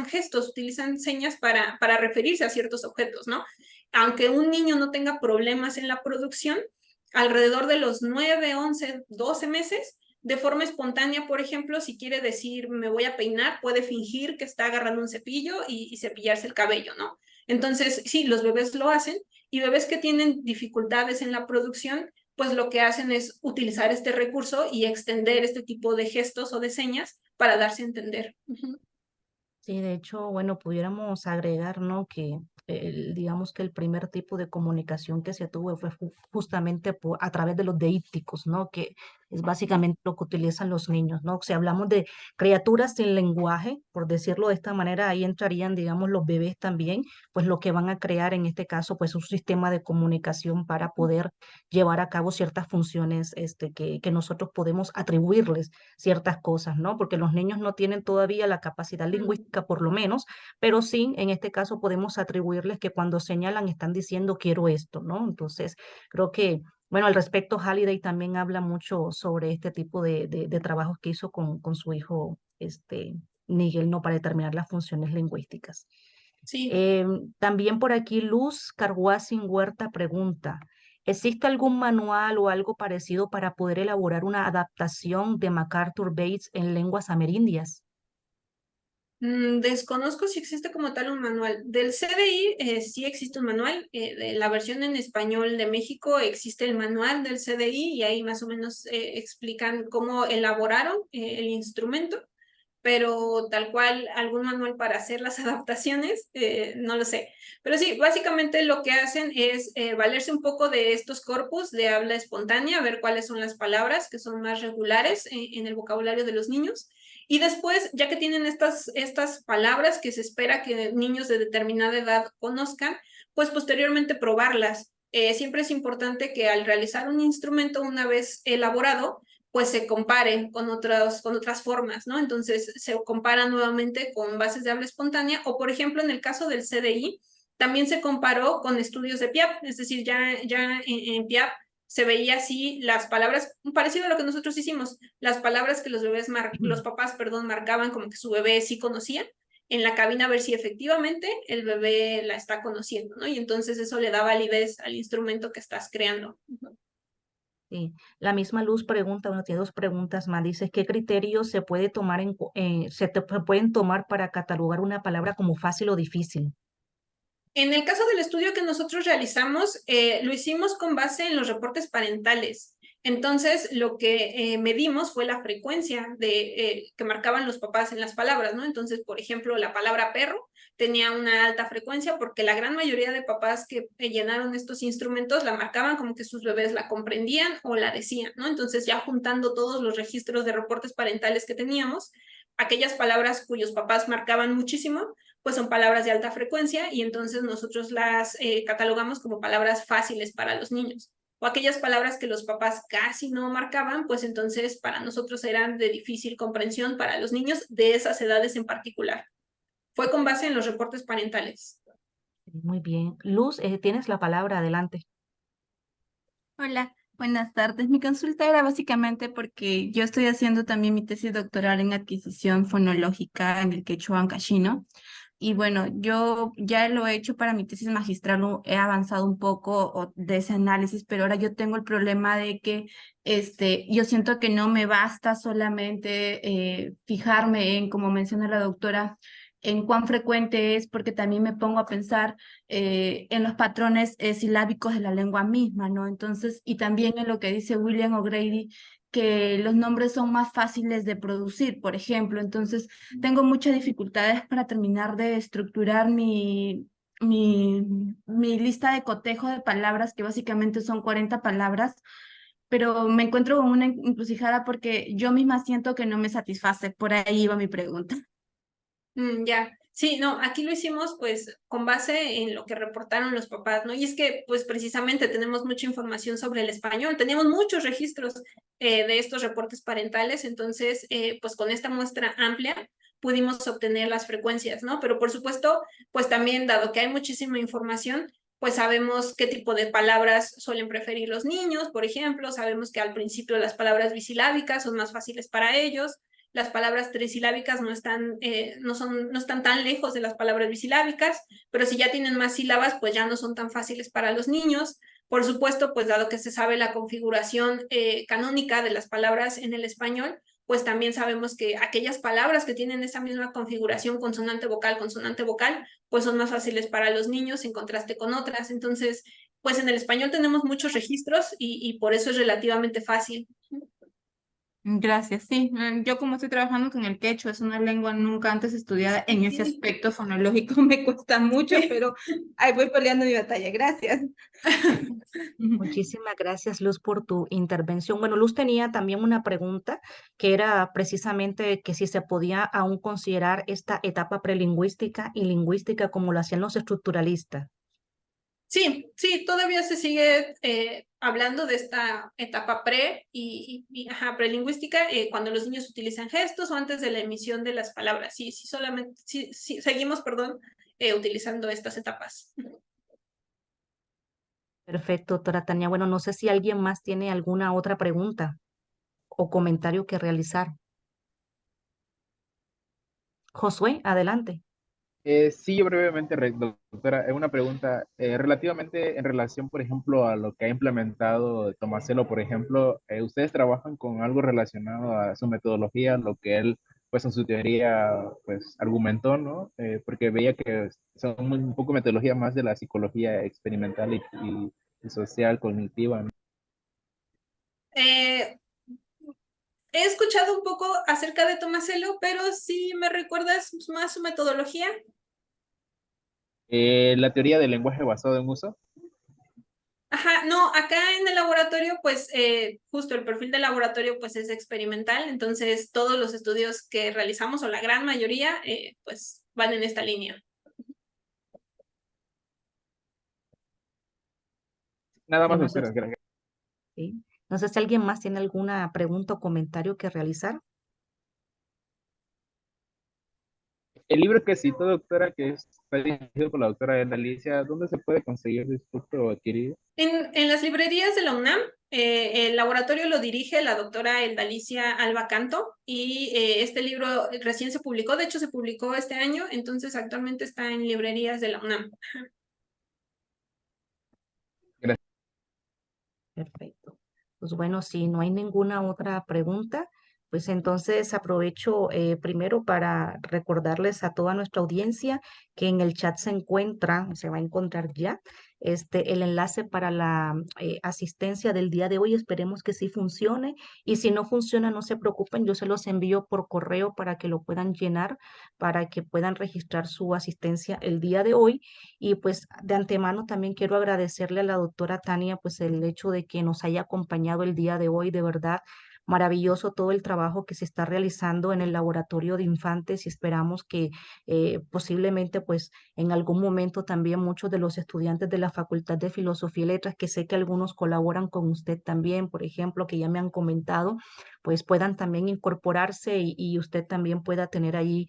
B: gestos, utilizan señas para referirse a ciertos objetos, ¿no? Aunque un niño no tenga problemas en la producción, alrededor de los 9, 11, 12 meses, de forma espontánea, por ejemplo, si quiere decir me voy a peinar, puede fingir que está agarrando un cepillo y cepillarse el cabello, ¿no? Entonces, sí, los bebés lo hacen y bebés que tienen dificultades en la producción, pues lo que hacen es utilizar este recurso y extender este tipo de gestos o de señas para darse a entender.
A: Sí, de hecho, bueno, pudiéramos agregar, ¿no? Que digamos que el primer tipo de comunicación que se tuvo fue justamente a través de los deípticos, ¿no? Que es básicamente lo que utilizan los niños, ¿no? Si hablamos de criaturas sin lenguaje, por decirlo de esta manera, ahí entrarían, digamos, los bebés también, pues lo que van a crear en este caso, pues un sistema de comunicación para poder llevar a cabo ciertas funciones, que nosotros podemos atribuirles ciertas cosas, ¿no? Porque los niños no tienen todavía la capacidad lingüística, por lo menos, pero sí, en este caso podemos atribuirles que cuando señalan están diciendo quiero esto, ¿no? Entonces, creo que, bueno, al respecto, Halliday también habla mucho sobre este tipo de trabajos que hizo con su hijo, Miguel, ¿no? Para determinar las funciones lingüísticas.
B: Sí.
A: También por aquí Luz Carhuacín Huerta pregunta, ¿existe algún manual o algo parecido para poder elaborar una adaptación de MacArthur Bates en lenguas amerindias?
B: Desconozco si existe como tal un manual. Del CDI sí existe un manual. De la versión en español de México existe el manual del CDI y ahí más o menos explican cómo elaboraron el instrumento, pero tal cual algún manual para hacer las adaptaciones, no lo sé. Pero sí, básicamente lo que hacen es valerse un poco de estos corpus de habla espontánea, ver cuáles son las palabras que son más regulares en el vocabulario de los niños. Y después, ya que tienen estas palabras que se espera que niños de determinada edad conozcan, pues posteriormente probarlas. Siempre es importante que al realizar un instrumento una vez elaborado, pues se compare con otras formas, ¿no? Entonces se compara nuevamente con bases de habla espontánea o, por ejemplo, en el caso del CDI, también se comparó con estudios de Piaget, es decir, ya en Piaget se veía así las palabras, parecido a lo que nosotros hicimos, las palabras que los papás, perdón, marcaban como que su bebé sí conocía, en la cabina a ver si efectivamente el bebé la está conociendo, ¿no? Y entonces eso le da validez al instrumento que estás creando.
A: Sí. La misma Luz pregunta, bueno, tiene dos preguntas más. Dice, ¿qué criterios se puede tomar se pueden tomar para catalogar una palabra como fácil o difícil?
B: En el caso del estudio que nosotros realizamos, lo hicimos con base en los reportes parentales. Entonces, lo que medimos fue la frecuencia que marcaban los papás en las palabras, ¿no? Entonces, por ejemplo, la palabra perro tenía una alta frecuencia porque la gran mayoría de papás que llenaron estos instrumentos la marcaban como que sus bebés la comprendían o la decían, ¿no? Entonces, ya juntando todos los registros de reportes parentales que teníamos, aquellas palabras cuyos papás marcaban muchísimo, pues son palabras de alta frecuencia y entonces nosotros las catalogamos como palabras fáciles para los niños. O aquellas palabras que los papás casi no marcaban, pues entonces para nosotros eran de difícil comprensión para los niños de esas edades en particular. Fue con base en los reportes parentales.
A: Muy bien. Luz, tienes la palabra, adelante.
D: Hola, Buenas tardes. Mi consulta era básicamente porque yo estoy haciendo también mi tesis doctoral en adquisición fonológica en el quechua ancaquino. Y bueno, yo ya lo he hecho para mi tesis magistral, he avanzado un poco de ese análisis, pero ahora yo tengo el problema de que yo siento que no me basta solamente fijarme en, como menciona la doctora, en cuán frecuente es, porque también me pongo a pensar en los patrones silábicos de la lengua misma, ¿no? Entonces, y también en lo que dice William O'Grady, que los nombres son más fáciles de producir, por ejemplo. Entonces, tengo muchas dificultades para terminar de estructurar mi lista de cotejo de palabras, que básicamente son 40 palabras, pero me encuentro con una encrucijada porque yo misma siento que no me satisface. Por ahí iba mi pregunta.
B: Ya, sí, no, aquí lo hicimos pues con base en lo que reportaron los papás, ¿no? Y es que pues precisamente tenemos mucha información sobre el español, teníamos muchos registros de estos reportes parentales, entonces pues con esta muestra amplia pudimos obtener las frecuencias, ¿no? Pero por supuesto, pues también dado que hay muchísima información, pues sabemos qué tipo de palabras suelen preferir los niños, por ejemplo, sabemos que al principio las palabras bisilábicas son más fáciles para ellos, las palabras trisilábicas no están tan lejos de las palabras bisilábicas, pero si ya tienen más sílabas, pues ya no son tan fáciles para los niños. Por supuesto, pues dado que se sabe la configuración canónica de las palabras en el español, pues también sabemos que aquellas palabras que tienen esa misma configuración consonante vocal, pues son más fáciles para los niños en contraste con otras. Entonces, pues en el español tenemos muchos registros y por eso es relativamente fácil.
D: Gracias, sí. Yo como estoy trabajando con el quechua, es una lengua nunca antes estudiada en ese aspecto fonológico, me cuesta mucho, pero ahí voy peleando mi batalla. Gracias.
A: Muchísimas gracias, Luz, por tu intervención. Bueno, Luz tenía también una pregunta que era precisamente que si se podía aún considerar esta etapa prelingüística y lingüística como lo hacían los estructuralistas.
B: Sí, sí, todavía se sigue hablando de esta etapa prelingüística cuando los niños utilizan gestos o antes de la emisión de las palabras. Sí, sí, solamente, sí, sí, seguimos, perdón, utilizando estas etapas.
A: Perfecto, doctora Tania. Bueno, no sé si alguien más tiene alguna otra pregunta o comentario que realizar. Josué, adelante.
C: Sí, yo brevemente, doctora, una pregunta relativamente en relación, por ejemplo, a lo que ha implementado Tomaselo, por ejemplo, ¿ustedes trabajan con algo relacionado a su metodología, lo que él, pues en su teoría, pues argumentó, ¿no? Porque veía que son un poco metodología más de la psicología experimental y social, cognitiva, ¿no?
B: Eh, He escuchado un poco acerca de Tomaselo, pero si me recuerdas más su metodología.
C: La teoría del lenguaje basado en uso.
B: Ajá, no, acá en el laboratorio, pues justo el perfil del laboratorio pues es experimental, entonces todos los estudios que realizamos o la gran mayoría pues van en esta línea.
C: Nada
A: Sí,
C: más,
A: no sé,
C: doctora, gracias.
A: sí. No sé si alguien más tiene alguna pregunta o comentario que realizar.
C: El libro que citó, doctora, que está dirigido por la doctora Elena Alicia, ¿dónde se puede conseguir, disculpe, o adquirir?
B: En las librerías de la UNAM, el laboratorio lo dirige la doctora Eldalicia Alba Canto y este libro recién se publicó, de hecho se publicó este año, entonces actualmente está en librerías de la UNAM.
C: Gracias.
A: Perfecto. Pues bueno, si no hay ninguna otra pregunta, pues entonces aprovecho primero para recordarles a toda nuestra audiencia que en el chat se encuentra, se va a encontrar ya, el enlace para la asistencia del día de hoy. Esperemos que sí funcione y si no funciona, no se preocupen, yo se los envío por correo para que lo puedan llenar, para que puedan registrar su asistencia el día de hoy. Y pues de antemano también quiero agradecerle a la doctora Tania pues el hecho de que nos haya acompañado el día de hoy, de verdad. Maravilloso todo el trabajo que se está realizando en el laboratorio de infantes y esperamos que posiblemente pues en algún momento también muchos de los estudiantes de la Facultad de Filosofía y Letras, que sé que algunos colaboran con usted también, por ejemplo, que ya me han comentado, pues puedan también incorporarse y usted también pueda tener ahí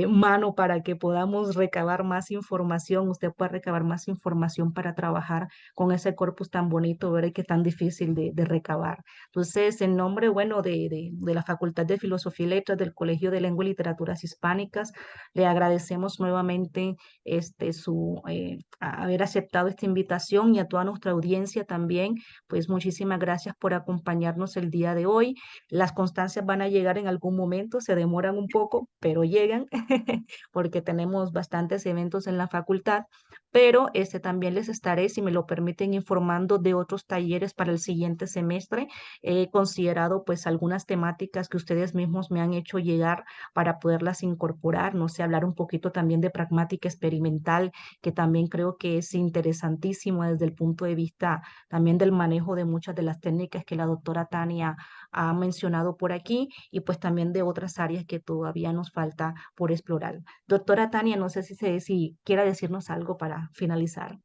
A: mano para que podamos recabar más información, usted pueda recabar más información para trabajar con ese corpus tan bonito, ¿verdad? Y que tan difícil de recabar. Entonces, en nombre, bueno, de la Facultad de Filosofía y Letras del Colegio de Lengua y Literaturas Hispánicas, le agradecemos nuevamente haber aceptado esta invitación y a toda nuestra audiencia también, pues muchísimas gracias por acompañarnos el día de hoy. Las constancias van a llegar en algún momento, se demoran un poco, pero llegan porque tenemos bastantes eventos en la facultad, pero también les estaré, si me lo permiten, informando de otros talleres para el siguiente semestre. He considerado pues algunas temáticas que ustedes mismos me han hecho llegar para poderlas incorporar, no sé, hablar un poquito también de pragmática experimental, que también creo que es interesantísimo desde el punto de vista también del manejo de muchas de las técnicas que la doctora Tania ha mencionado por aquí y pues también de otras áreas que todavía nos falta por explorar. Doctora Tania, no sé si quiera decirnos algo para finalizar.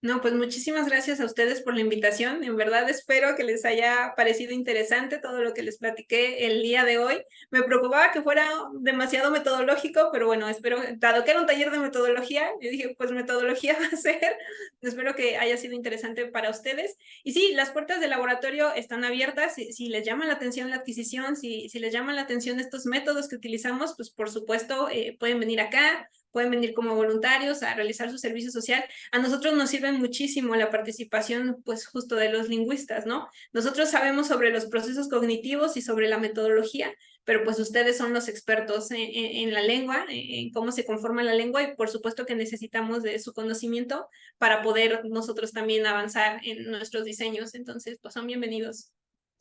B: No, pues muchísimas gracias a ustedes por la invitación. En verdad espero que les haya parecido interesante todo lo que les platiqué el día de hoy. Me preocupaba que fuera demasiado metodológico, pero bueno, espero, dado que era un taller de metodología, yo dije, pues metodología va a ser. Espero que haya sido interesante para ustedes. Y sí, las puertas del laboratorio están abiertas. Si les llama la atención la adquisición, si les llama la atención estos métodos que utilizamos, pues por supuesto pueden venir acá, pueden venir como voluntarios a realizar su servicio social. A nosotros nos sirve muchísimo la participación, pues justo de los lingüistas, ¿no? Nosotros sabemos sobre los procesos cognitivos y sobre la metodología, pero pues ustedes son los expertos en la lengua, en cómo se conforma la lengua y por supuesto que necesitamos de su conocimiento para poder nosotros también avanzar en nuestros diseños. Entonces, pues son bienvenidos.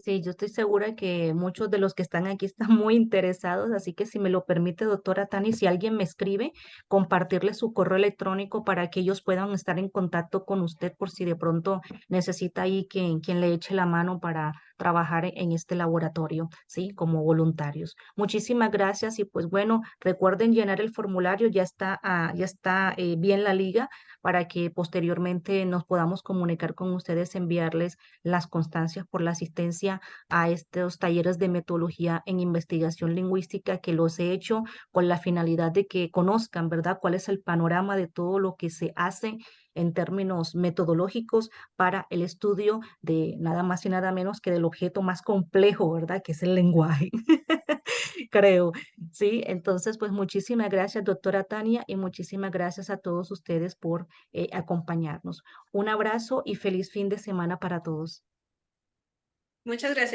A: Sí, yo estoy segura que muchos de los que están aquí están muy interesados, así que si me lo permite, doctora Tani, si alguien me escribe, compartirle su correo electrónico para que ellos puedan estar en contacto con usted por si de pronto necesita ahí quien le eche la mano para trabajar en este laboratorio, ¿sí? Como voluntarios. Muchísimas gracias y pues bueno, recuerden llenar el formulario, ya está bien la liga para que posteriormente nos podamos comunicar con ustedes, enviarles las constancias por la asistencia a estos talleres de metodología en investigación lingüística que los he hecho con la finalidad de que conozcan, ¿verdad?, cuál es el panorama de todo lo que se hace en términos metodológicos para el estudio de nada más y nada menos que del objeto más complejo, ¿verdad?, que es el lenguaje. Creo, sí. Entonces, pues muchísimas gracias, doctora Tania, y muchísimas gracias a todos ustedes por acompañarnos. Un abrazo y feliz fin de semana para todos.
B: Muchas gracias.